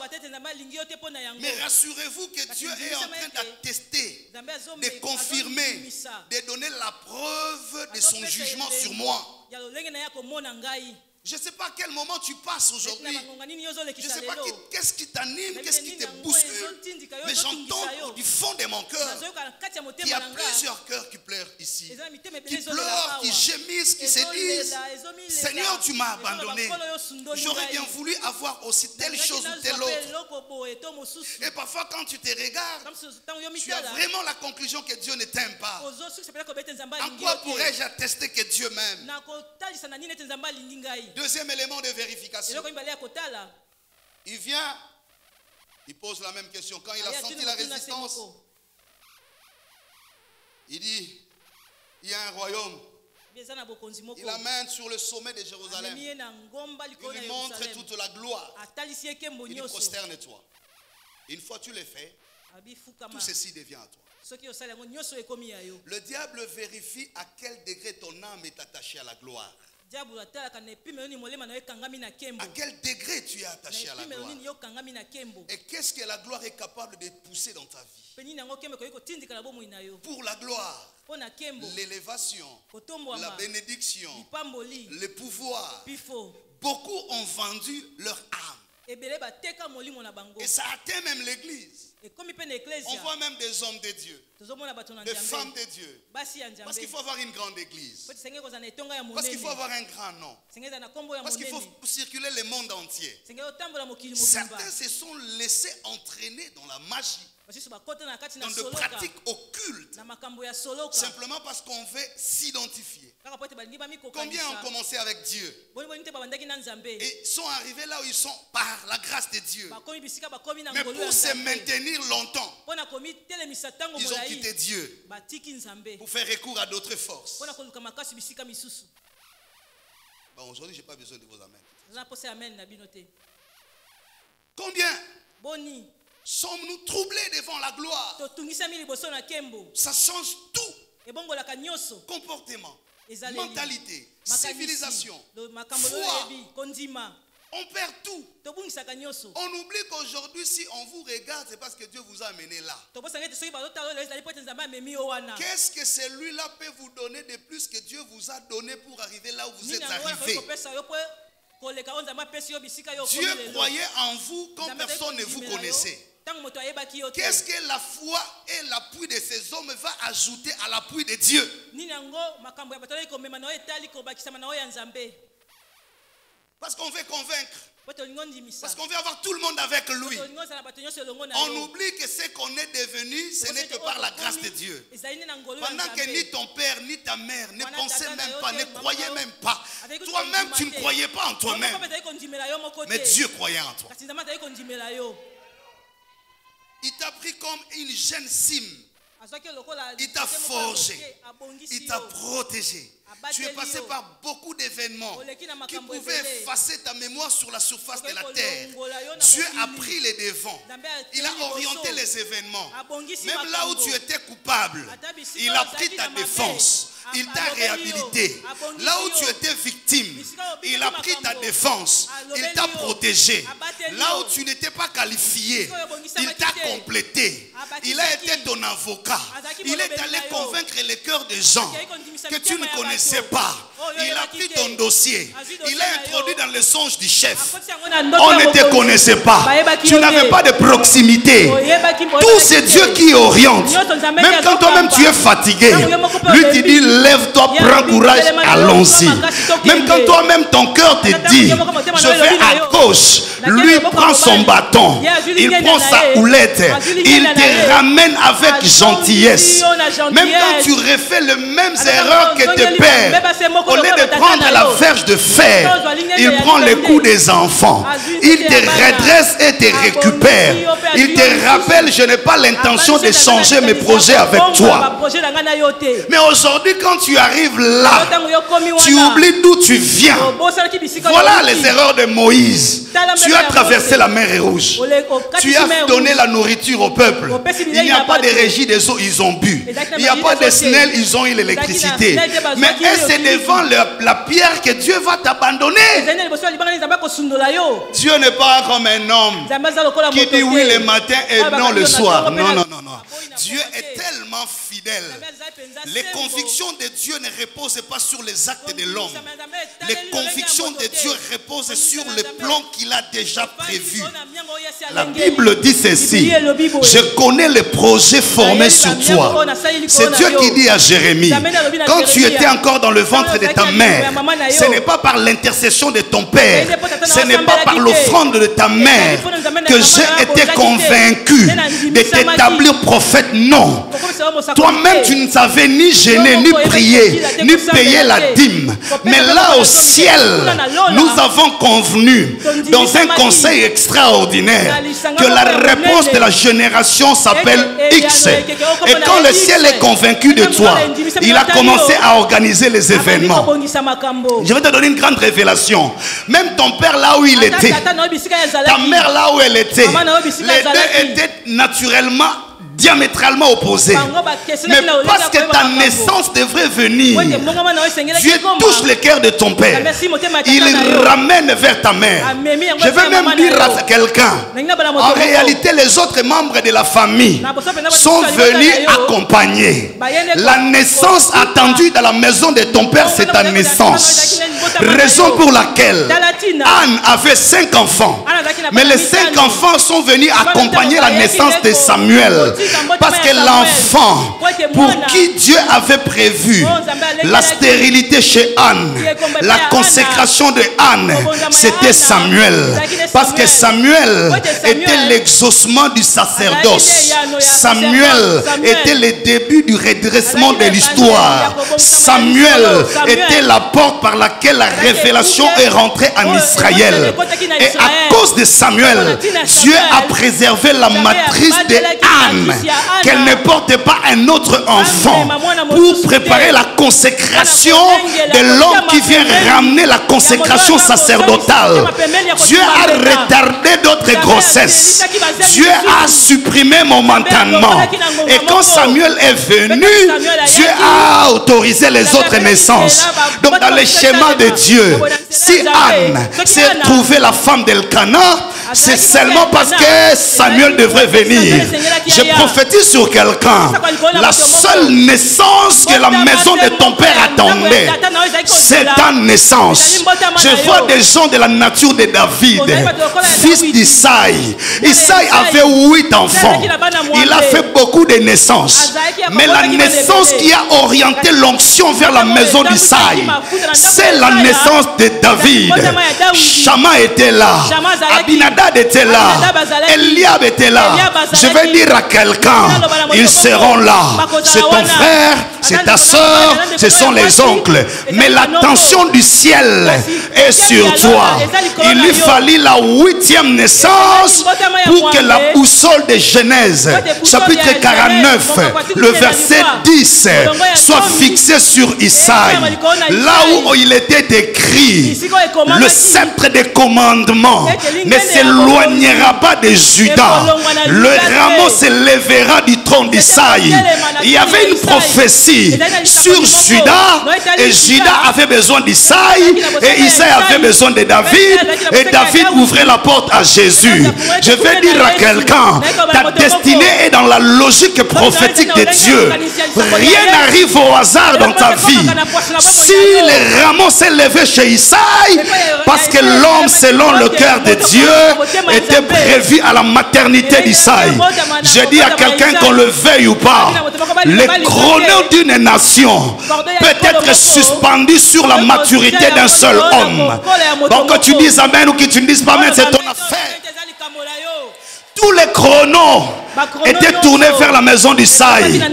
Mais rassurez-vous que Dieu est en train d'attester, de confirmer, de donner la preuve de son jugement sur moi. Je ne sais pas à quel moment tu passes aujourd'hui. Je ne sais pas qu'est-ce qui t'anime, qu'est-ce qui te bouscule. Mais j'entends du fond de mon cœur qu'il y a plusieurs cœurs qui pleurent ici. Qui pleurent, qui gémissent, qui se disent Seigneur, tu m'as abandonné. J'aurais bien voulu avoir aussi telle chose ou telle autre. Et parfois quand tu te regardes, tu as vraiment la conclusion que Dieu ne t'aime pas. En quoi pourrais-je attester que Dieu m'aime? Deuxième élément de vérification. Il vient, il pose la même question. Quand il a senti la résistance, il dit, il y a un royaume. Il l'amène sur le sommet de Jérusalem. Il lui montre toute la gloire. Il dit, prosterne-toi. Une fois tu le fais, tout ceci devient à toi. Le diable vérifie à quel degré ton âme est attachée à la gloire. À quel degré tu es attaché à la gloire? Et qu'est-ce que la gloire est capable de pousser dans ta vie? Pour la gloire, l'élévation, la bénédiction, le pouvoir. Beaucoup ont vendu leur âme. Et ça atteint même l'église. On voit même des hommes de Dieu, des femmes de Dieu. Parce qu'il faut avoir une grande église. Parce qu'il faut avoir un grand nom. Parce qu'il faut circuler le monde entier. Certains se sont laissés entraîner dans la magie, dans de pratiques occultes, simplement parce qu'on veut s'identifier. Combien ont commencé avec Dieu et sont arrivés là où ils sont par la grâce de Dieu. Mais pour se maintenir longtemps, ils ont quitté Dieu pour faire recours à d'autres forces. Bon, aujourd'hui, je n'ai pas besoin de vos amens. Combien sommes-nous troublés devant la gloire? Ça change tout. Comportement, mentalité, civilisation, foi. On perd tout. On oublie qu'aujourd'hui, si on vous regarde, c'est parce que Dieu vous a amené là. Qu'est-ce que celui-là peut vous donner de plus que Dieu vous a donné pour arriver là où vous êtes arrivé? Dieu croyait en vous quand personne ne vous connaissait. Qu'est-ce que la foi et l'appui de ces hommes va ajouter à l'appui de Dieu? Parce qu'on veut convaincre. Parce qu'on veut avoir tout le monde avec lui. On oublie que ce qu'on est devenu, ce n'est que par la grâce de Dieu. Pendant que ni ton père ni ta mère ne pensaient même pas, ne croyaient même pas. Toi-même, tu ne croyais pas en toi-même. Mais Dieu croyait en toi. Il t'a pris comme une jeune cime. Il t'a forgé. Il t'a protégé. Tu es passé par beaucoup d'événements qui pouvaient effacer ta mémoire sur la surface de la terre. Dieu a pris les devants. Il a orienté les événements. Même là où tu étais coupable, il a pris ta défense. Il t'a réhabilité. Là où tu étais victime, il a pris ta défense. Il t'a protégé. Là où tu n'étais pas qualifié, il t'a complété. Il a été ton avocat. Il est allé convaincre les cœurs des gens que tu ne connaissais pas. Il a pris ton dossier. Il l'a introduit dans le songe du chef. On ne te connaissait pas. Tu n'avais pas de proximité. Tout c'est Dieu qui oriente. Même quand toi-même tu es fatigué, lui te dit lève-toi, prends courage, allons-y. Même quand toi-même ton cœur te dit je vais à gauche, gauche, lui prend son bâton, il prend sa houlette, il te ramène avec gentillesse. Même quand tu refais les mêmes erreurs que tes pères, au lieu de prendre la verge de fer, il prend le coup des enfants. Il te redresse et te récupère. Il te rappelle, je n'ai pas l'intention de changer mes projets avec toi. Mais aujourd'hui, quand tu arrives là, tu oublies d'où tu viens. Voilà les erreurs de Moïse. Tu as traversé la mer Rouge. Tu as donné la nourriture au peuple. Il n'y a pas de régie des eaux, ils ont bu. Il n'y a pas de SNEL, ils ont eu l'électricité. Mais est-ce devant la pierre que Dieu va t'abandonner? Dieu n'est pas comme un homme qui dit oui le matin et non le soir. Non, non, non, non. Dieu est tellement fidèle. Les convictions de Dieu ne reposent pas sur les actes de l'homme. Les convictions de Dieu reposent sur le plan qu'il a déjà prévu. La Bible dit ceci: je connais les projets formés sur toi. C'est Dieu qui dit à Jérémie, quand tu étais encore dans le ventre de ta mère, ce n'est pas par l'intercession de ton père, ce n'est pas par l'offrande de ta mère que j'ai été convaincu de t'établir prophète. Non, toi-même tu ne savais ni gêner, ni prier, ni payer la dîme. Mais là au ciel, nous avons convenu dans un conseil extraordinaire que la réponse de la génération s'appelle X. Et quand le ciel est convaincu de toi, il a commencé à organiser les événements. Je vais te donner une grande révélation. Même ton père là où il était, ta mère là où elle était, les deux étaient naturellement diamétralement opposés. Mais parce que ta naissance devrait venir, Dieu touche le cœur de ton père. Il ramène vers ta mère. Je vais même dire à quelqu'un, en réalité les autres membres de la famille sont venus accompagner. La naissance attendue dans la maison de ton père, c'est ta naissance. Raison pour laquelle Anne avait 5 enfants. Mais les 5 enfants sont venus accompagner la naissance de Samuel. Parce que l'enfant pour qui Dieu avait prévu la stérilité chez Anne, la consécration de Anne, c'était Samuel. Parce que Samuel était l'exaucement du sacerdoce. Samuel était le début du redressement de l'histoire. Samuel était la porte par laquelle la révélation est rentrée en Israël. Et à cause de Samuel, Dieu a préservé la matrice de Anne, qu'elle ne porte pas un autre enfant, pour préparer la consécration de l'homme qui vient ramener la consécration sacerdotale. Dieu a retardé d'autres grossesses. Dieu a supprimé momentanément. Et quand Samuel est venu, Dieu a autorisé les autres naissances. Donc dans le schéma de Dieu, si Anne s'est trouvée la femme d'Elkana, c'est seulement parce que Samuel devrait venir. Je prophétise sur quelqu'un. La seule naissance que la maison de ton père attendait, c'est ta naissance. Je vois des gens de la nature de David, fils d'Isaïe. Isaïe avait 8 enfants. Il a fait beaucoup de naissances. Mais la naissance qui a orienté l'onction vers la maison d'Isaïe, c'est la naissance de David. Shama était là. Abinadab était là. Eliab était là. Je vais dire à quelqu'un, ils seront là. C'est ton frère, c'est ta soeur, ce sont les oncles. Mais l'attention du ciel est sur toi. Il lui fallut la 8e naissance pour que la boussole de Genèse, chapitre 49, le verset 10, soit fixée sur Isaïe. Là où il était écrit, le sceptre des commandements ne s'éloignera pas de Judas. Le rameau se lèvera du trône d'Isaïe. Il y avait une prophétie sur Judas, et Judas avait besoin d'Isaïe, et Isaïe avait besoin de David, et David ouvrait la porte à Jésus. Je vais dire à quelqu'un, ta destinée est dans la logique prophétique de Dieu. Rien n'arrive au hasard dans ta vie. Si le rameau s'est levé chez Isaïe, parce que l'homme selon le cœur de Dieu était prévu à la maternité d'Isaïe. Je dis à quelqu'un qu'on le veuille ou pas, les chronos d'une nation peut être suspendu sur la maturité d'un seul homme. Donc que tu dises amen ou que tu ne dises pas amen, c'est ton affaire. Tous les chronos étaient tournés vers la maison d'Isaïe.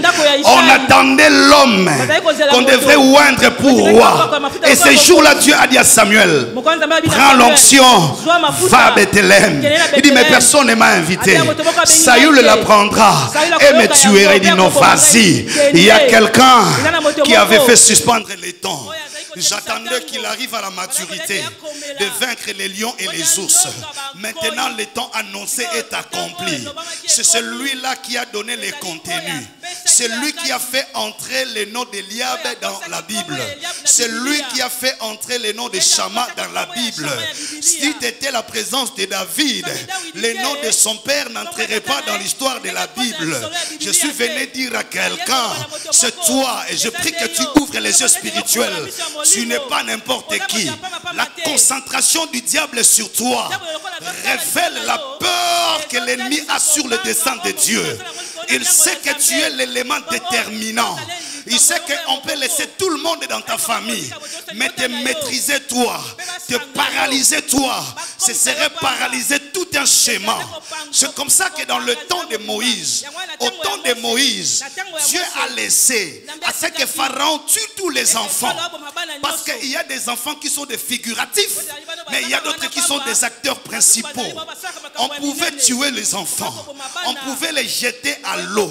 On attendait l'homme qu'on devrait oindre pour roi. Et ce jour-là, Dieu a dit à Samuel, prends l'onction, va à Bethléem. Il dit, mais personne ne m'a invité. Saül la prendra et me tuera. Il dit, non, vas-y. Il y a quelqu'un qui avait fait suspendre les temps. J'attendais qu'il arrive à la maturité de vaincre les lions et les ours. Maintenant, le temps annoncé est accompli. C'est celui-là qui a donné les contenus. C'est lui qui a fait entrer le nom d'Eliab dans la Bible. C'est lui qui a fait entrer le nom de Shama dans la Bible. Si c'était la présence de David, le nom de son père n'entrerait pas dans l'histoire de la Bible. Je suis venu dire à quelqu'un, c'est toi, et je prie que tu ouvres les yeux spirituels. Tu n'es pas n'importe qui. La concentration du diable sur toi révèle la peur que l'ennemi a sur le dessein de Dieu. Il sait que tu es l'élément déterminant. Il sait qu'on peut laisser tout le monde dans ta famille, mais te maîtriser toi, te paralyser toi, ce serait paralyser tout un schéma. C'est comme ça que dans le temps de Moïse, au temps de Moïse, Dieu a laissé à ce que Pharaon tue tous les enfants. Parce qu'il y a des enfants qui sont des figuratifs, mais il y a d'autres qui sont des acteurs principaux. On pouvait tuer les enfants, on pouvait les jeter à l'eau,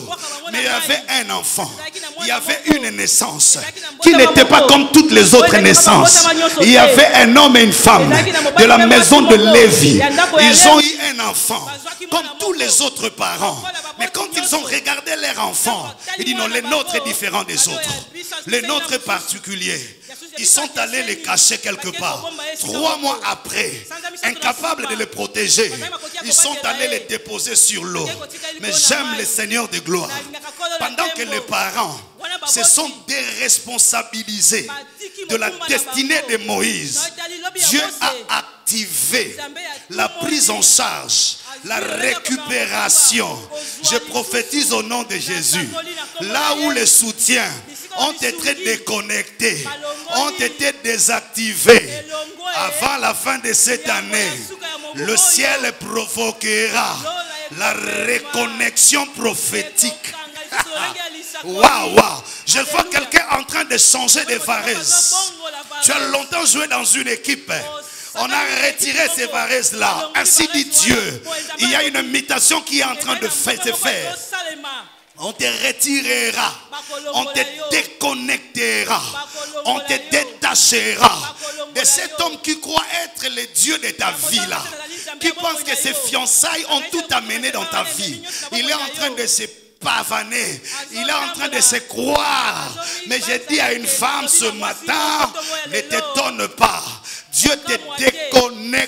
mais il y avait un enfant, il y avait une naissance qui n'était pas comme toutes les autres naissances. Il y avait un homme et une femme de la maison de Lévi. Ils ont eu un enfant comme tous les autres parents. Mais quand ils ont regardé leur enfant, ils disent non, le nôtre est différent des autres. Le nôtre est particulier. Ils sont allés les cacher quelque part. 3 mois après, incapables de les protéger, ils sont allés les déposer sur l'eau. Mais j'aime le Seigneur de gloire. Pendant que les parents se sont déresponsabilisés de la destinée de Moïse, Dieu a activé la prise en charge, la récupération. Je prophétise au nom de Jésus. Là où les soutiens ont été déconnectés, ont été désactivés, avant la fin de cette année, le ciel provoquera la reconnexion prophétique. Waouh, waouh. Je vois quelqu'un en train de changer de varèse. Tu as longtemps joué dans une équipe. On a retiré ces varèses-là. Ainsi dit Dieu. Il y a une mutation qui est en train de se faire. On te retirera, on te déconnectera, on te détachera de cet homme qui croit être le Dieu de ta vie là, qui pense que ses fiançailles ont tout amené dans ta vie. Il est en train de se pavaner, il est en train de se croire. Mais j'ai dit à une femme ce matin, ne t'étonne pas, Dieu te déconnectera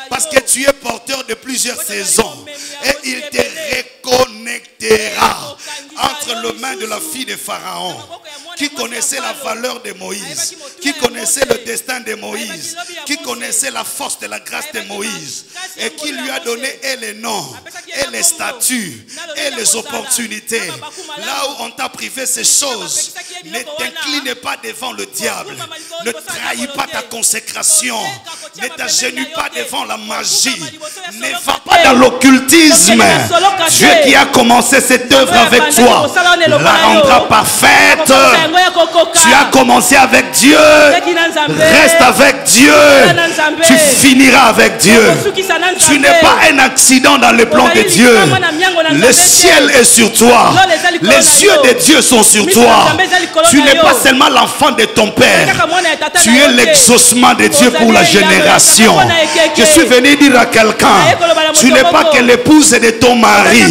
parce que tu es porteur de plusieurs saisons et il te reconnectera entre les mains de la fille de Pharaon qui connaissait la valeur de Moïse, qui connaissait le destin de Moïse, qui connaissait la force de la grâce de Moïse et qui lui a donné et les noms et les statuts et les opportunités. Là où on t'a privé ces choses, ne t'incline pas devant le diable, ne trahis pas ta consécration, ne t'agenouille pas devant la magie, ne va pas dans l'occultisme. Dieu qui a commencé cette œuvre avec toi la rendra parfaite. Tu as commencé avec Dieu, reste avec Dieu, tu finiras avec Dieu. Tu n'es pas un accident dans le plan de Dieu. Le ciel est sur toi, les yeux de Dieu sont sur toi. Tu n'es pas seulement l'enfant de ton père, tu es l'exaucement de Dieu pour la génération. Je suis venu dire à quelqu'un, tu n'es pas que l'épouse de ton mari,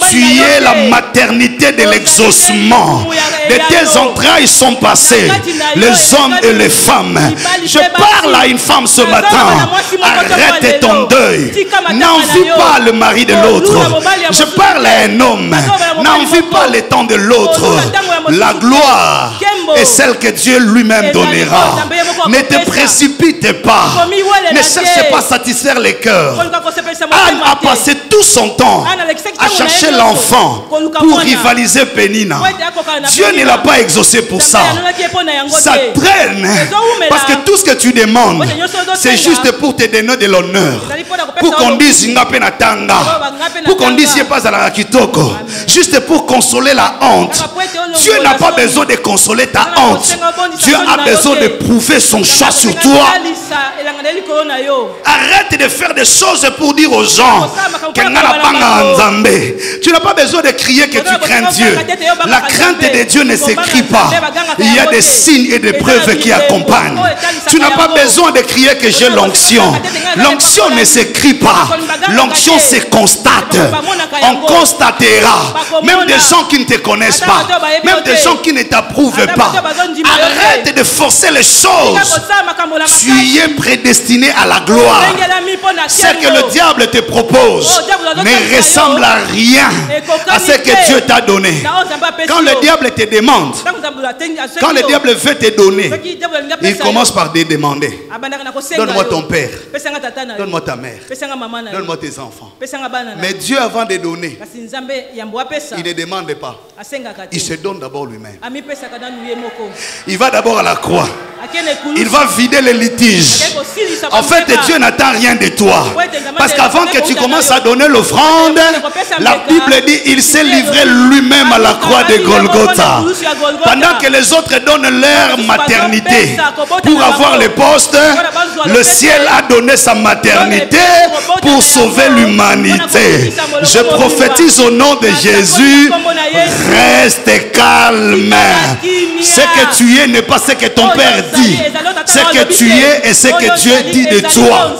tu es la maternité de l'exaucement de tes entrailles sont passées, les hommes et les femmes. Je parle à une femme ce matin. Arrête ton deuil. N'envie pas le mari de l'autre. Je parle à un homme. N'envie pas les temps de l'autre. La gloire est celle que Dieu lui-même donnera. Ne te précipite pas. Ne cherche pas à satisfaire les cœurs. Anne a passé tout son temps à chercher l'enfant pour rivaliser Pénina. Dieu ne l'a pas exaucé pour ça. Ça traîne. Parce que tout ce que tu demandes, c'est juste pour te donner de l'honneur. Pour qu'on dise pour qu'on dise pas à la kitoko. Juste pour consoler la honte. Dieu n'a pas besoin de consoler ta honte. Dieu a besoin de prouver son choix sur toi. Arrête de faire des choses pour dire aux gens que tu n'as pas besoin de crier que tu crains Dieu. La crainte de Dieu ne s'écrit pas. Il y a des signes et des preuves qui accompagnent. Tu n'as pas besoin de crier que j'ai l'onction. L'onction ne s'écrit pas. L'onction se constate. On constatera. Même des gens qui ne te connaissent pas. Même des gens qui ne t'approuvent pas. Arrête de forcer les choses. Tu es prédestiné à la gloire. Ce que le diable te propose ne ressemble à rien à ce que Dieu t'a donné. Quand le diable te demande, quand le diable veut te donner, il commence par te demander. Donne-moi ton père. Donne-moi ta mère. Donne-moi tes enfants. Mais Dieu, avant de donner, il ne demande pas. Il se donne d'abord lui-même. Il va d'abord à la croix. Il va vider les litiges. En fait, Dieu n'attend rien de toi. Parce qu'avant que tu commences à donner l'offrande, la Bible dit il s'est livré lui-même à la croix de Golgotha. Pendant que les autres donnent leur maternité pour avoir les postes, le ciel a donné sa maternité pour sauver l'humanité. Je prophétise au nom de Jésus, reste calme. Ce que tu es n'est pas ce que ton père dit. Ce que tu es et ce que Dieu dit de toi.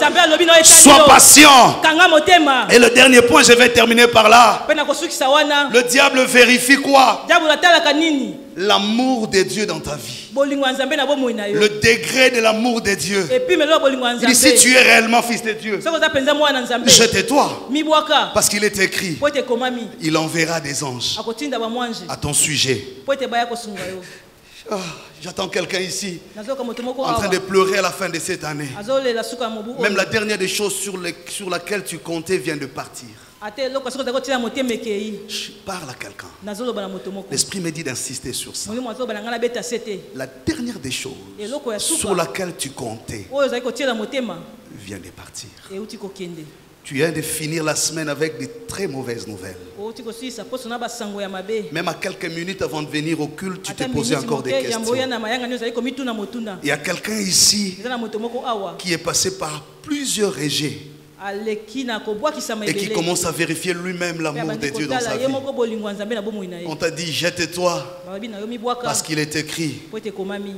Sois patient. Et le dernier point, je vais terminer par là. Le diable vérifie quoi? L'amour de Dieu dans ta vie. Le degré de l'amour de Dieu. Il dit, si tu es réellement fils de Dieu, jette-toi. Parce qu'il est écrit, il enverra des anges à ton sujet. Oh, j'attends quelqu'un ici en train de pleurer à la fin de cette année. Même la dernière des choses sur laquelle tu comptais vient de partir. Je parle à quelqu'un. L'esprit me dit d'insister sur ça. La dernière des choses sur laquelle tu comptais vient de partir. Tu viens de finir la semaine avec de très mauvaises nouvelles. Même à quelques minutes avant de venir au culte, tu t'es posé encore des questions. Il y a quelqu'un ici qui est passé par plusieurs rejets et qui commence à vérifier lui-même l'amour de Dieu dans sa vie. On t'a dit jette-toi parce qu'il est écrit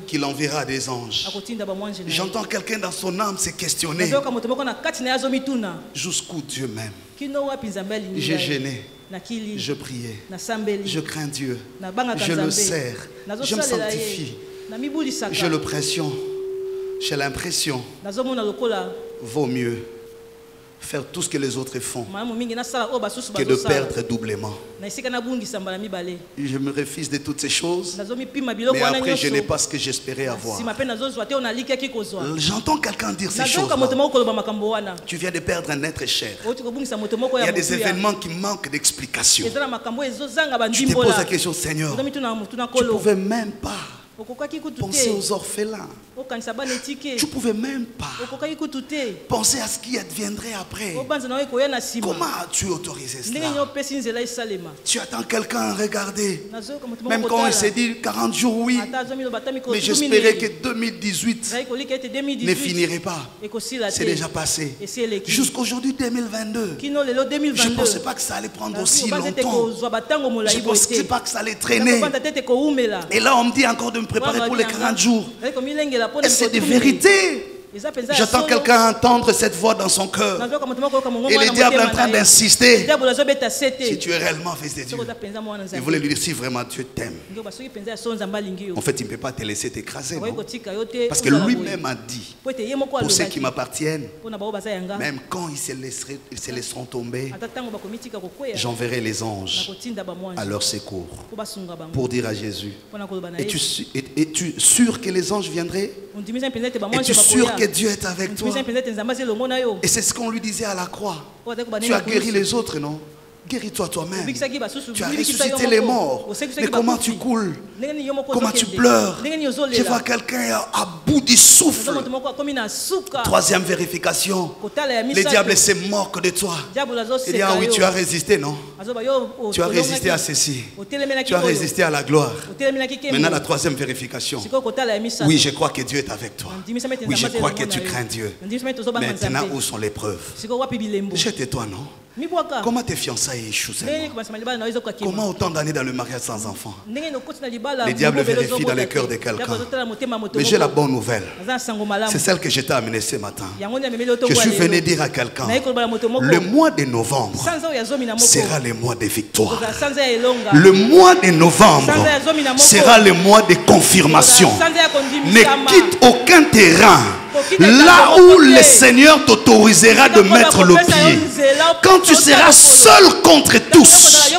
qu'il enverra des anges. J'entends quelqu'un dans son âme se questionner jusqu'où Dieu m'aime. J'ai gêné, je priais, je crains Dieu, je le sers, je me sanctifie, je le pression, j'ai l'impression vaut mieux faire tout ce que les autres font que de perdre doublement. Je me refuse de toutes ces choses, mais après je n'ai pas ce que j'espérais avoir. J'entends quelqu'un dire ces choses. Tu viens de perdre un être cher. Il y a des événements qui manquent d'explication. Tu te poses la question, Seigneur, tu ne pouvais même pas penser aux orphelins. Tu ne pouvais même pas penser à ce qui adviendrait après. Comment as-tu autorisé cela? Tu attends quelqu'un à regarder. Même quand il s'est dit 40 jours, oui. Mais j'espérais que 2018 ne finirait pas. C'est déjà passé. Jusqu'aujourd'hui 2022. Je ne pensais pas que ça allait prendre aussi longtemps. Je ne pensais pas que ça allait traîner. Et là on me dit encore de me préparer pour les 40 jours. Et c'est des vérités. J'entends quelqu'un entendre cette voix dans son cœur. Et le diable est en train d'insister. Si tu es réellement fils de Dieu, il voulait lui dire si vraiment Dieu t'aime. En fait, il ne peut pas te laisser t'écraser. Parce que lui-même a dit, pour ceux qui m'appartiennent, même quand ils se laisseront tomber, j'enverrai les anges à leur secours. Pour dire à Jésus, es-tu sûr que les anges viendraient? Es-tu sûr que Dieu est avec toi? Et c'est ce qu'on lui disait à la croix. Tu as guéri les autres, non? Guéris-toi toi-même. Tu as ressuscité les morts. Mais comment tu coules? Comment tu pleures? Je vois quelqu'un à bout du souffle. Troisième vérification. Le diable se moque de toi. Il dit, ah oui, tu as résisté, non? Tu as résisté à ceci. Tu as résisté à la gloire. Maintenant, la troisième vérification. Oui, je crois que Dieu est avec toi. Oui, je crois que tu crains Dieu. Maintenant, où sont les preuves? Jette-toi, non? Comment tes fiançailles échouent? Comment autant d'années dans le mariage sans enfant? Les diables vérifient dans le cœur de quelqu'un. Mais j'ai la bonne nouvelle. C'est celle que je t'ai amenée ce matin. Je suis venu dire à quelqu'un, le mois de novembre sera le mois de victoire. Le mois de novembre sera le mois de confirmation. Ne quitte aucun terrain là où le Seigneur t'autorisera de mettre le pied. Quand tu seras seul contre tous,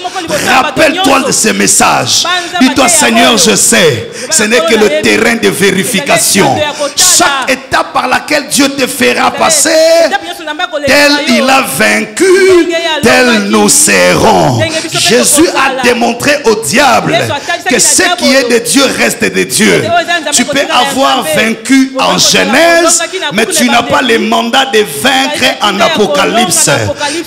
rappelle-toi de ce message. Dis-toi, Seigneur, je sais, ce n'est que le terrain de vérification. Chaque étape par laquelle Dieu te fera passer, tel il a vaincu, tel nous serons. Jésus a démontré au diable que ce qui est de Dieu reste de Dieu. Tu peux avoir vaincu en Genèse, mais tu n'as pas le mandat de vaincre en Apocalypse.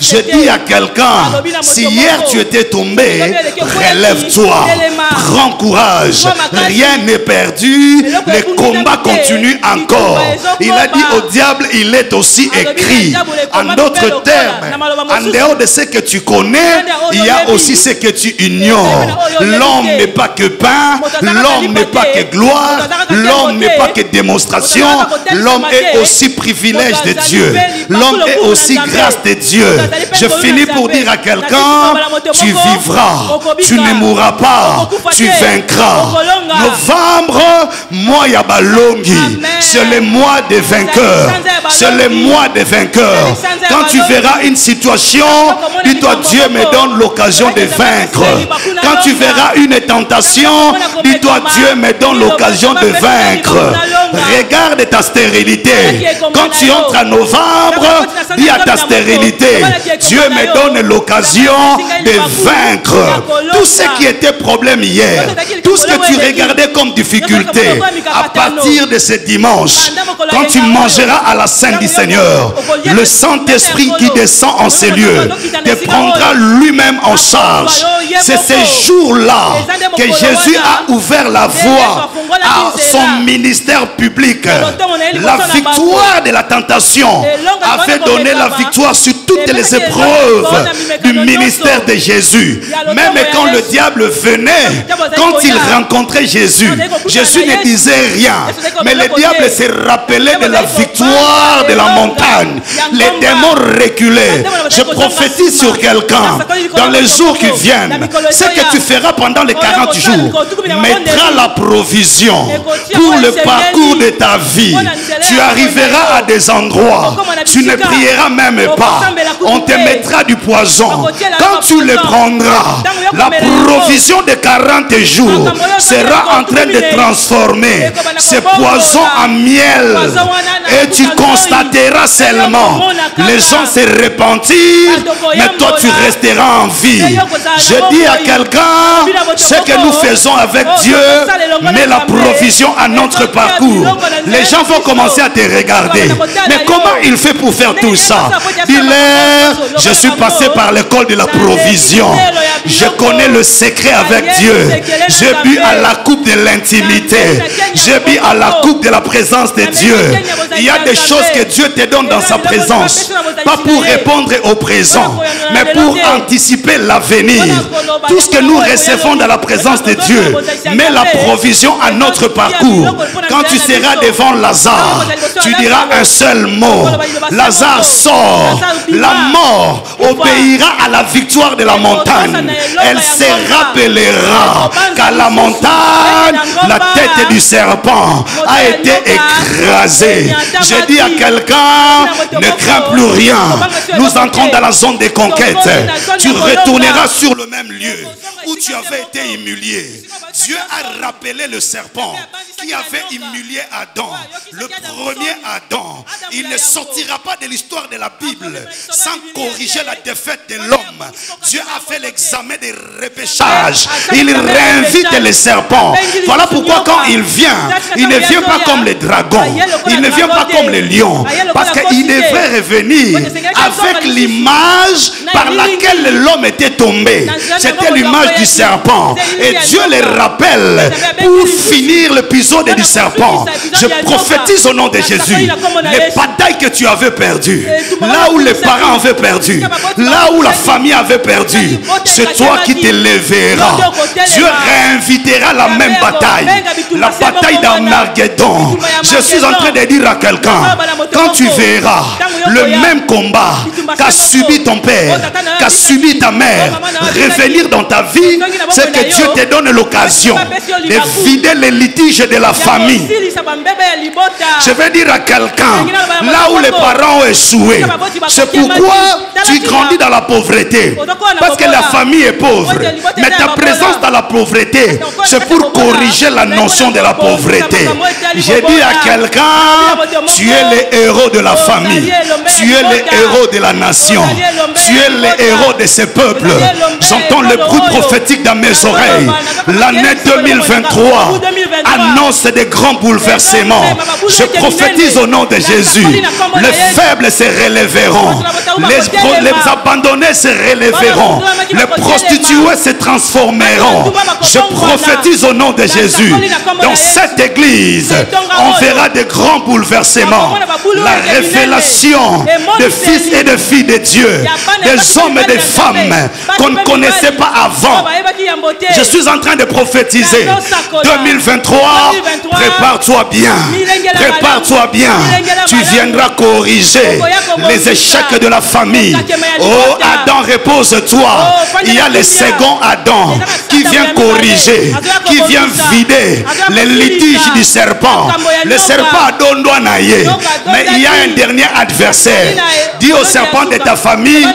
Je dis à quelqu'un, si hier tu étais tombé, relève-toi, prends courage, rien n'est perdu, le combat continue encore. Il a dit au diable, il est aussi écrit. En d'autres termes, en dehors de ce que tu connais, il y a aussi ce que tu ignores. L'homme n'est pas que pain, l'homme n'est pas que gloire, l'homme n'est pas que démonstration, l'homme est aussi privilège de Dieu, l'homme est aussi grâce de Dieu. Je finis pour dire à quelqu'un, tu vivras, tu ne mourras pas, tu vaincras. Novembre, mois ya balongi, c'est le mois des vainqueurs, c'est le mois des vainqueurs. Quand tu verras une situation, dis-toi, Dieu me donne l'occasion de vaincre. Quand tu verras une tentation, dis-toi, Dieu me donne l'occasion de vaincre. Regarde ta stérilité. Quand tu entres en novembre, dis à ta stérilité, Dieu me donne l'occasion de vaincre. Tout ce qui était problème hier, tout ce que tu regardais comme difficulté, à partir de ce dimanche, quand tu mangeras à la scène du Seigneur, le Saint-Esprit qui descend en ces lieux te prendra lui-même en charge. C'est ce jour-là que Jésus a ouvert la voie à son ministère public. La victoire de la tentation avait donné la victoire sur toutes les épreuves du ministère de Jésus. Même quand le diable venait, quand il rencontrait Jésus, Jésus ne disait rien. Mais le diable se rappelait de la victoire de la montagne. Les démons reculaient. Je prophétise sur quelqu'un dans les jours qui viennent. Ce que tu feras pendant les 40 jours mettra la provision pour le parcours de ta vie. Tu arriveras à des endroits, tu ne prieras même pas. On te mettra du poison. Quand tu le prendras, la provision de 40 jours sera en train de transformer ce poison en miel. Et tu constateras seulement les gens se repentir, mais toi tu resteras en vie. Je dis à quelqu'un, ce que nous faisons avec Dieu met la provision à notre parcours. Les gens vont commencer à te regarder. Mais comment il fait pour faire tout ça? Dis-leur, je suis passé par l'école de la provision. Je connais le secret avec Dieu. Dieu. J'ai bu à la coupe de l'intimité. J'ai bu à la coupe de la présence de Dieu. Il y a des choses que Dieu te donne dans sa présence. Pas pour répondre au présent, mais pour anticiper l'avenir. Tout ce que nous recevons dans la présence de Dieu met la provision à notre parcours. Quand tu seras devant Lazare, tu diras un seul mot. Lazare sort. La mort obéira à la victoire de la montagne. Elle se rappellera qu'à la montagne, la tête du serpent a été écrasée. J'ai dit à quelqu'un, ne crains plus rien. Nous entrons dans la zone de conquête. Tu retourneras sur le même lieu où tu avais été humilié. Dieu a rappelé le serpent qui avait humilié Adam, le premier Adam. Il ne sortira pas de l'histoire de la Bible sans corriger la défaite de l'homme. Dieu a fait l'examen des repêchages. Il réinvite les serpents. Voilà pourquoi quand il vient, il ne vient pas comme les dragons. Il ne vient pas comme les lions. Parce qu'il devrait revenir avec l'image par laquelle l'homme était tombé. C'était l'image du serpent. Et Dieu les rappelle pour finir l'épisode du serpent. Je prophétise au nom de Jésus. Les batailles que tu avais perdues, là où les parents avaient perdu, là où la famille avait perdu, c'est toi qui te lèveras. Dieu réinvitera la même bataille. La bataille d'Armageddon. Je suis en train de dire à quelqu'un, quand tu verras le même combat qu'a subi ton père, qu'a subi ta mère, revenir dans ta vie, c'est que Dieu te donne l'occasion de vider les litiges de la famille. Je vais dire à quelqu'un, là où les parents ont échoué, c'est pourquoi tu grandis dans la pauvreté. Parce que la famille est pauvre. Mais ta présence dans la pauvreté, c'est pour corriger la notion de la pauvreté. J'ai dit à quelqu'un, tu es le héros de la famille. Tu es le héros de la nation. Tu es le héros de ce peuple. J'entends le bruit prophétique dans mes oreilles. L'année 2023 annonce des grands bouleversements. Je prophétise au nom de Jésus. Les faibles se relèveront. Les abandonnés se relèveront. Les prostituées se transformeront. Je prophétise au nom de Jésus. Dans cette église, on verra des grands bouleversements. La révélation de fils et de filles de Dieu. Des hommes et des femmes qu'on ne connaissait pas avant. Je suis en train de prophétiser. 2023, prépare-toi bien. Prépare-toi bien. Tu viendras corriger les échecs de la famille. Oh Adam, repose-toi. Il y a le second Adam qui vient corriger, qui vient vider les litiges du serpent. Le serpent a don doigt naïe. Mais il y a un dernier adversaire. Dis au serpent de ta famille,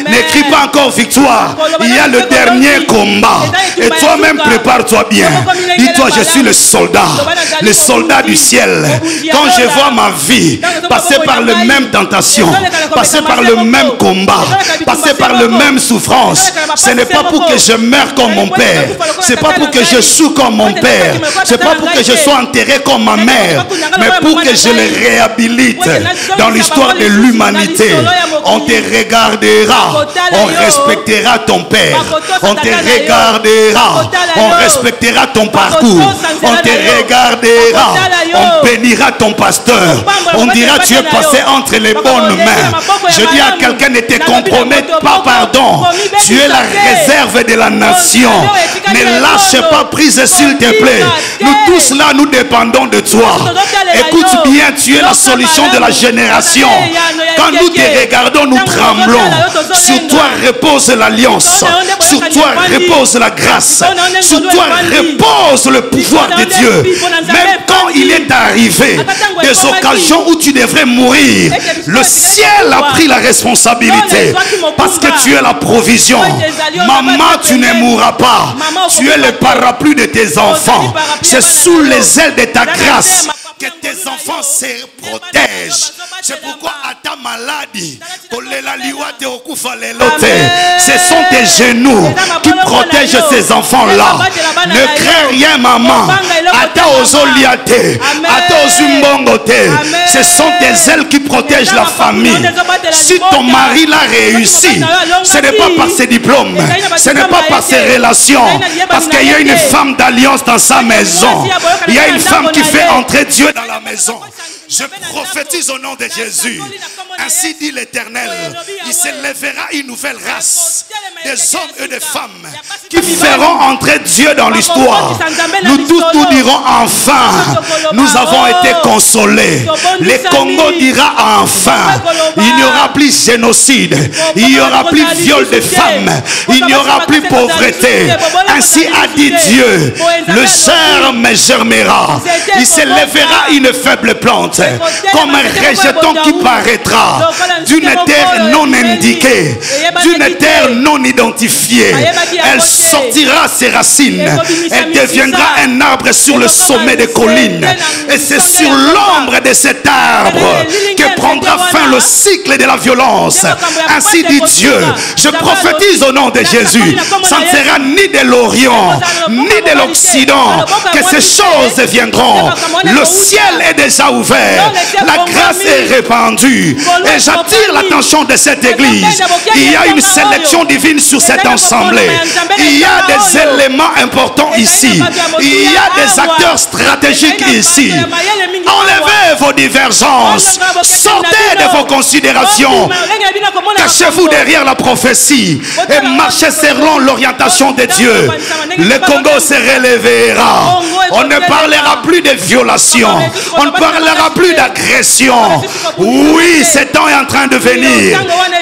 n'écris pas encore victoire. Il y a le dernier combat. Et toi-même, prépare-toi bien. Dis-toi, je suis le soldat du ciel. Quand je vois ma vie passer par les mêmes tentations, passer par le même combat, passer par le même souffrance, ce n'est pas pour que je meure comme mon père. C'est pas pour que je souffre comme mon père. C'est pas pour que je sois enterré comme ma mère, mais pour que je les réhabilite dans l'histoire de l'humanité. On te regardera, on respectera ton père. On te regardera, on respectera ton parcours. On te regardera, on bénira ton pasteur. On dira tu es passé entre les bonnes mains. Je dis à quelqu'un, ne te compromets pas, pardon. Tu es la réserve de la nation. Ne lâche pas prise s'il te plaît. Nous tous là, nous dépendons de toi. Écoute bien, tu es la solution de la génération. Quand nous te regardons, nous tremblons. Sur toi repose l'alliance. Sur toi repose la grâce. Sur toi repose le pouvoir de Dieu. Même quand il est arrivé des occasions où tu devrais mourir, le ciel a pris la responsabilité. Parce que tu es la provision. Maman, tu ne mourras pas. Tu es le parapluie de tes enfants. C'est sous les ailes de ta grâce que tes enfants se protègent. C'est pourquoi à ta malade, Ce sont tes genoux qui protègent ces enfants-là. Ne crains rien, maman. Ce sont tes ailes qui protègent la famille. Si ton mari l'a réussi, ce n'est pas par ses diplômes, ce n'est pas par ses relations, parce qu'il y a une femme d'alliance dans sa maison. Il y a une femme qui fait entrer Dieu dans la maison. Je prophétise au nom de Jésus. Ainsi dit l'Éternel, il se lèvera une nouvelle race, des hommes et des femmes qui feront entrer Dieu dans l'histoire. Nous tous nous dirons enfin, nous avons été consolés. Le Congo dira enfin, il n'y aura plus génocide, il n'y aura plus viol de femmes, il n'y aura plus pauvreté. Ainsi a dit Dieu, le germe germera, il se lèvera une faible plante, comme un rejeton qui paraîtra d'une terre non indiquée, d'une terre non identifiée. Elle sortira ses racines, elle deviendra un arbre sur le sommet des collines, et c'est sur l'ombre de cet arbre que prendra fin le cycle de la violence. Ainsi dit Dieu, je prophétise au nom de Jésus, ça ne sera ni de l'Orient ni de l'Occident que ces choses viendront. Le ciel est déjà ouvert, la grâce est répandue, et j'attire l'attention de cette église. Il y a une sélection divine sur cette assemblée. Il y a des éléments importants ici, il y a des acteurs stratégiques ici. Enlevez vos divergences, sortez de vos considérations, cachez-vous derrière la prophétie et marchez selon l'orientation de Dieu. Le Congo se relèvera. On ne parlera plus de violation, on ne parlera plus d'agression. Oui, ce temps est en train de venir.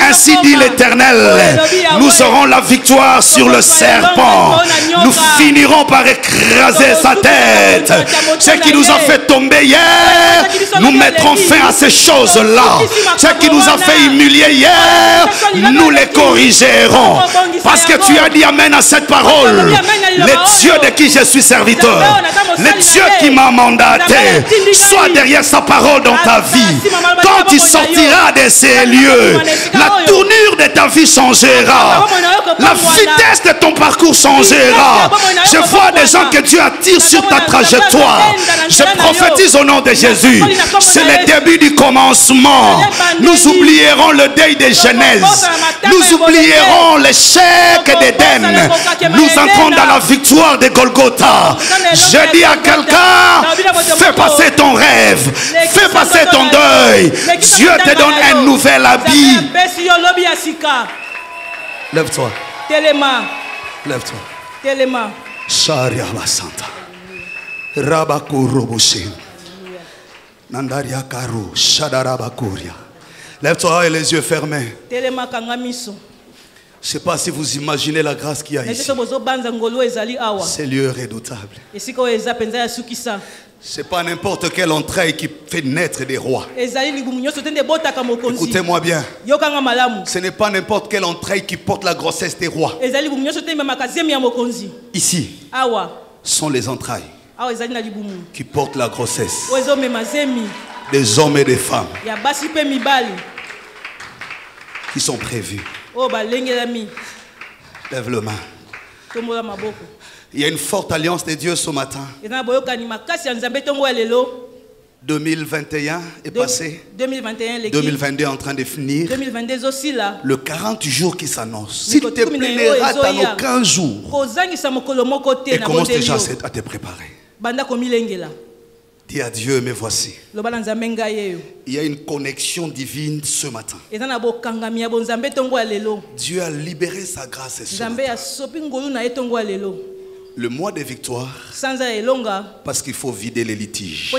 Ainsi dit l'Éternel, nous aurons la victoire sur le serpent. Nous finirons par écraser sa tête. Ce qui nous a fait tomber hier, nous mettrons fin à ces choses-là. Ce qui nous a fait humilier hier, nous les corrigerons. Parce que tu as dit amen à cette parole. Le Dieu de qui je suis serviteur, le Dieu qui m'a mandaté, sois derrière sa parole dans ta vie. Quand tu sortiras de ces lieux, la tournure de ta vie changera, la vitesse de ton parcours changera. Je vois des gens que Dieu attire sur ta trajectoire. Je prophétise au nom de Jésus, c'est le début du commencement. Nous oublierons le deuil de Genèse, nous oublierons l'échec d'Éden, nous entrons dans la victoire de Golgotha. Je dis à quelqu'un, fais passer ton rêve, fais passer ton deuil. Dieu te donne un nouvel habit. Lève-toi. Lève-toi. Sharia Santa. Rabaku Roboshin. Nandaria Karu. Shadarabakuria. Lève-toi et les yeux fermés. Je ne sais pas si vous imaginez la grâce qu'il y a ici. C'est lieu redoutable. Ce n'est pas n'importe quelle entraille qui fait naître des rois. Écoutez-moi bien. Ce n'est pas n'importe quelle entraille qui porte la grossesse des rois. Ici sont les entrailles qui portent la grossesse des hommes et des femmes qui sont prévus. Lève le main. Il y a une forte alliance de Dieu ce matin. 2021 est passé. 2022 est en train de finir. Le 40 jours qui s'annonce. S'il te plaît, rate à nos 15 jours. Et commence déjà à te préparer. Dis à Dieu, me voici. Il y a une connexion divine ce matin. Dieu a libéré sa grâce ce matin. Le mois de victoire, parce qu'il faut vider les litiges.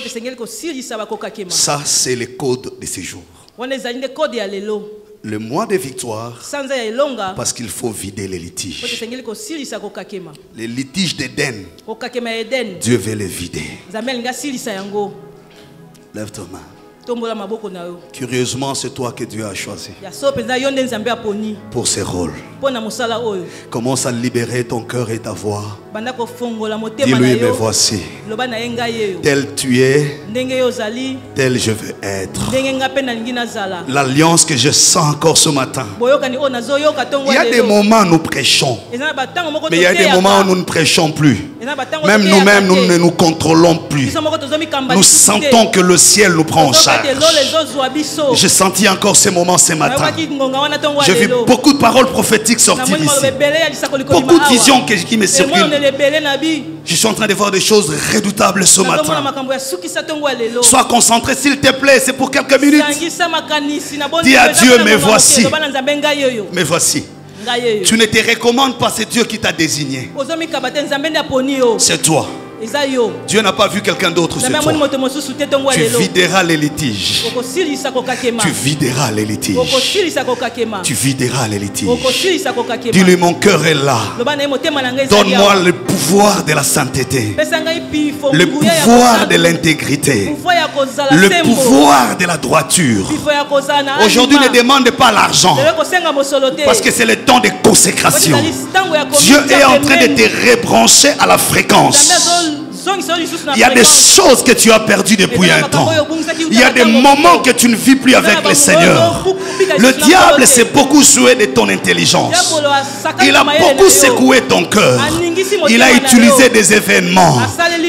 Ça, c'est le code de ces jours. Le mois de victoire, parce qu'il faut vider les litiges. Les litiges d'Éden, Dieu veut les vider. Lève ta main. Curieusement, c'est toi que Dieu a choisi pour ces rôles. Commence à libérer ton cœur et ta voix. Dis-lui, me voici. Tel tu es, tel je veux être. L'alliance que je sens encore ce matin. Il y a des moments où nous prêchons, mais il y a des moments où nous ne prêchons plus. Même nous-mêmes, nous ne nous contrôlons plus. Nous sentons que le ciel nous prend en charge. J'ai senti encore ce moment ce matin. J'ai vu beaucoup de paroles prophétiques sortir ici. Beaucoup de visions qui me circulent. Je suis en train de voir des choses redoutables ce matin. Sois concentré s'il te plaît, c'est pour quelques minutes. Dis à Dieu, me voici. Me voici. Tu ne te recommandes pas, c'est Dieu qui t'a désigné. C'est toi. Dieu n'a pas vu quelqu'un d'autre sur toi. Tu videras les litiges. Tu videras les litiges. Tu videras les litiges. Dis-lui, mon cœur est là. Donne-moi le pouvoir de la sainteté, le pouvoir de l'intégrité, le pouvoir de la droiture. Aujourd'hui, ne demande pas l'argent, parce que c'est le temps de consécration. Dieu est en train de te rebrancher à la fréquence. Il y a des choses que tu as perdues depuis un temps. Il y a des moments que tu ne vis plus avec le Seigneur. Le diable s'est beaucoup joué de ton intelligence. Il a beaucoup secoué ton cœur. Il a utilisé des événements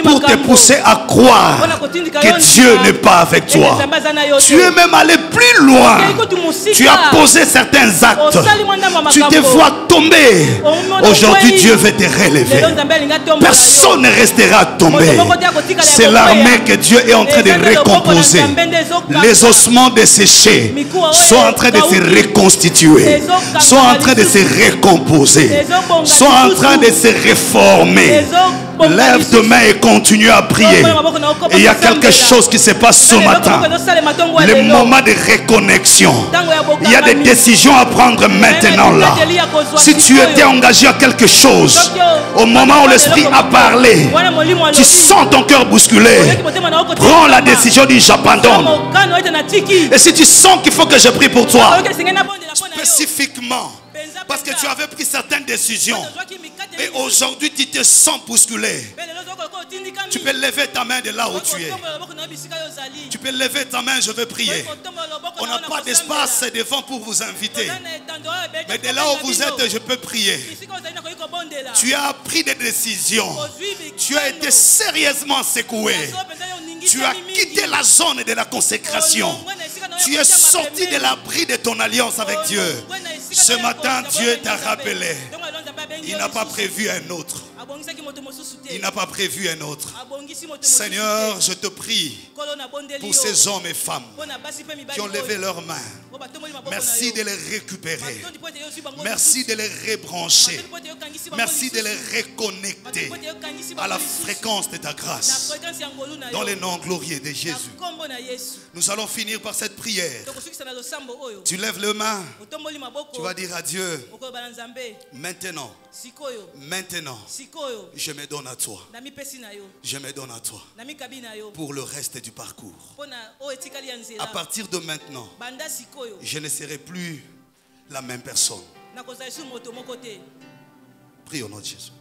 pour te pousser à croire que Dieu n'est pas avec toi. Tu es même allé plus loin. Tu as posé certains actes. Tu te vois tomber. Aujourd'hui, Dieu veut te relever. Personne ne restera tombé. C'est l'armée que Dieu est en train de recomposer. Les ossements desséchés sont en train de se reconstituer, sont en train de se recomposer, sont en train de se réformer. Lève tes mains et continue à prier. Et il y a quelque chose qui se passe ce matin. Le moment de reconnexion. Il y a des décisions à prendre maintenant là. Si tu étais engagé à quelque chose, au moment où l'Esprit a parlé, tu sens ton cœur bousculé, prends la décision de j'abandonne. Et si tu sens qu'il faut que je prie pour toi, spécifiquement, parce que tu avais pris certaines décisions et aujourd'hui tu te sens bousculé, tu peux lever ta main de là où tu es. Tu peux lever ta main, je veux prier. On n'a pas d'espace devant pour vous inviter, mais de là où vous êtes, je peux prier. Tu as pris des décisions, tu as été sérieusement secoué, tu as quitté la zone de la consécration, tu es sorti de l'abri de ton alliance avec Dieu. Ce matin, Dieu t'a rappelé. Il n'a pas prévu un autre. Il n'a pas prévu un autre. Seigneur, je te prie pour ces hommes et femmes qui ont levé leurs mains. Merci de les récupérer. Merci de les rebrancher. Merci de les reconnecter à la fréquence de ta grâce. Dans le nom glorieux de Jésus. Nous allons finir par cette prière. Tu lèves les mains. Tu vas dire à Dieu, maintenant, je me donne à toi. Je me donne à toi pour le reste du parcours. À partir de maintenant, je ne serai plus la même personne. Prie au nom de Jésus.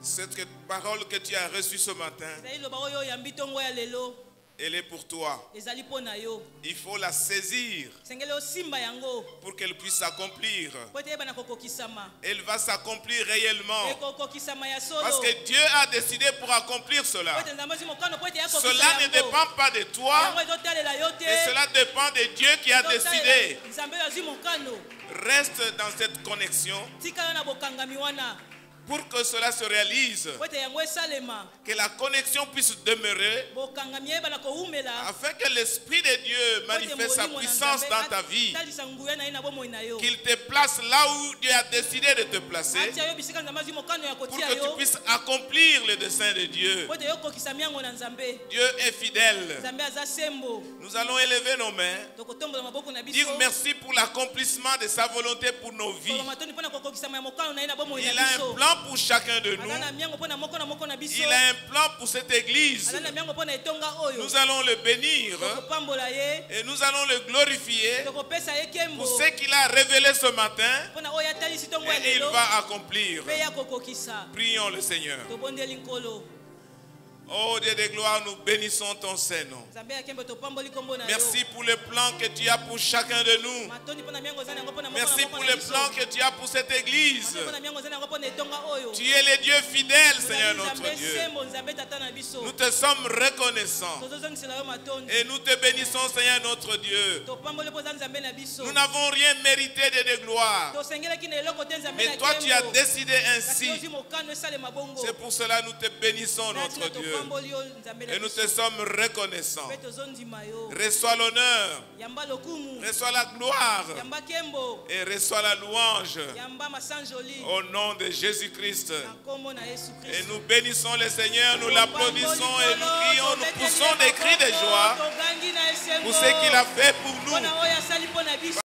Cette parole que tu as reçue ce matin, elle est pour toi. Il faut la saisir pour qu'elle puisse s'accomplir. Elle va s'accomplir réellement. Parce que Dieu a décidé pour accomplir cela. Cela ne dépend pas de toi, mais cela dépend de Dieu qui a décidé. Reste dans cette connexion Pour que cela se réalise, que la connexion puisse demeurer, afin que l'Esprit de Dieu manifeste sa puissance dans ta vie, qu'il te place là où Dieu a décidé de te placer, pour que tu puisses accomplir le dessein de Dieu. Dieu est fidèle. Nous allons élever nos mains, dire merci pour l'accomplissement de sa volonté pour nos vies. Il a un plan pour chacun de nous. Il a un plan pour cette église. Nous allons le bénir et nous allons le glorifier pour ce qu'il a révélé ce matin et il va accomplir. Prions le Seigneur. Oh Dieu de gloire, nous bénissons ton Saint-Nom. Merci pour le plan que tu as pour chacun de nous. Merci pour le plan que tu as pour cette église. Tu es le Dieu fidèle, Seigneur notre Dieu. Nous te sommes reconnaissants et nous te bénissons, Seigneur notre Dieu. Nous n'avons rien mérité de gloire, mais toi tu as décidé ainsi. C'est pour cela que nous te bénissons, notre Dieu. Et nous te sommes reconnaissants. Reçois l'honneur, reçois la gloire et reçois la louange au nom de Jésus-Christ. Et nous bénissons le Seigneur, nous l'applaudissons et nous crions, nous poussons des cris de joie pour ce qu'il a fait pour nous.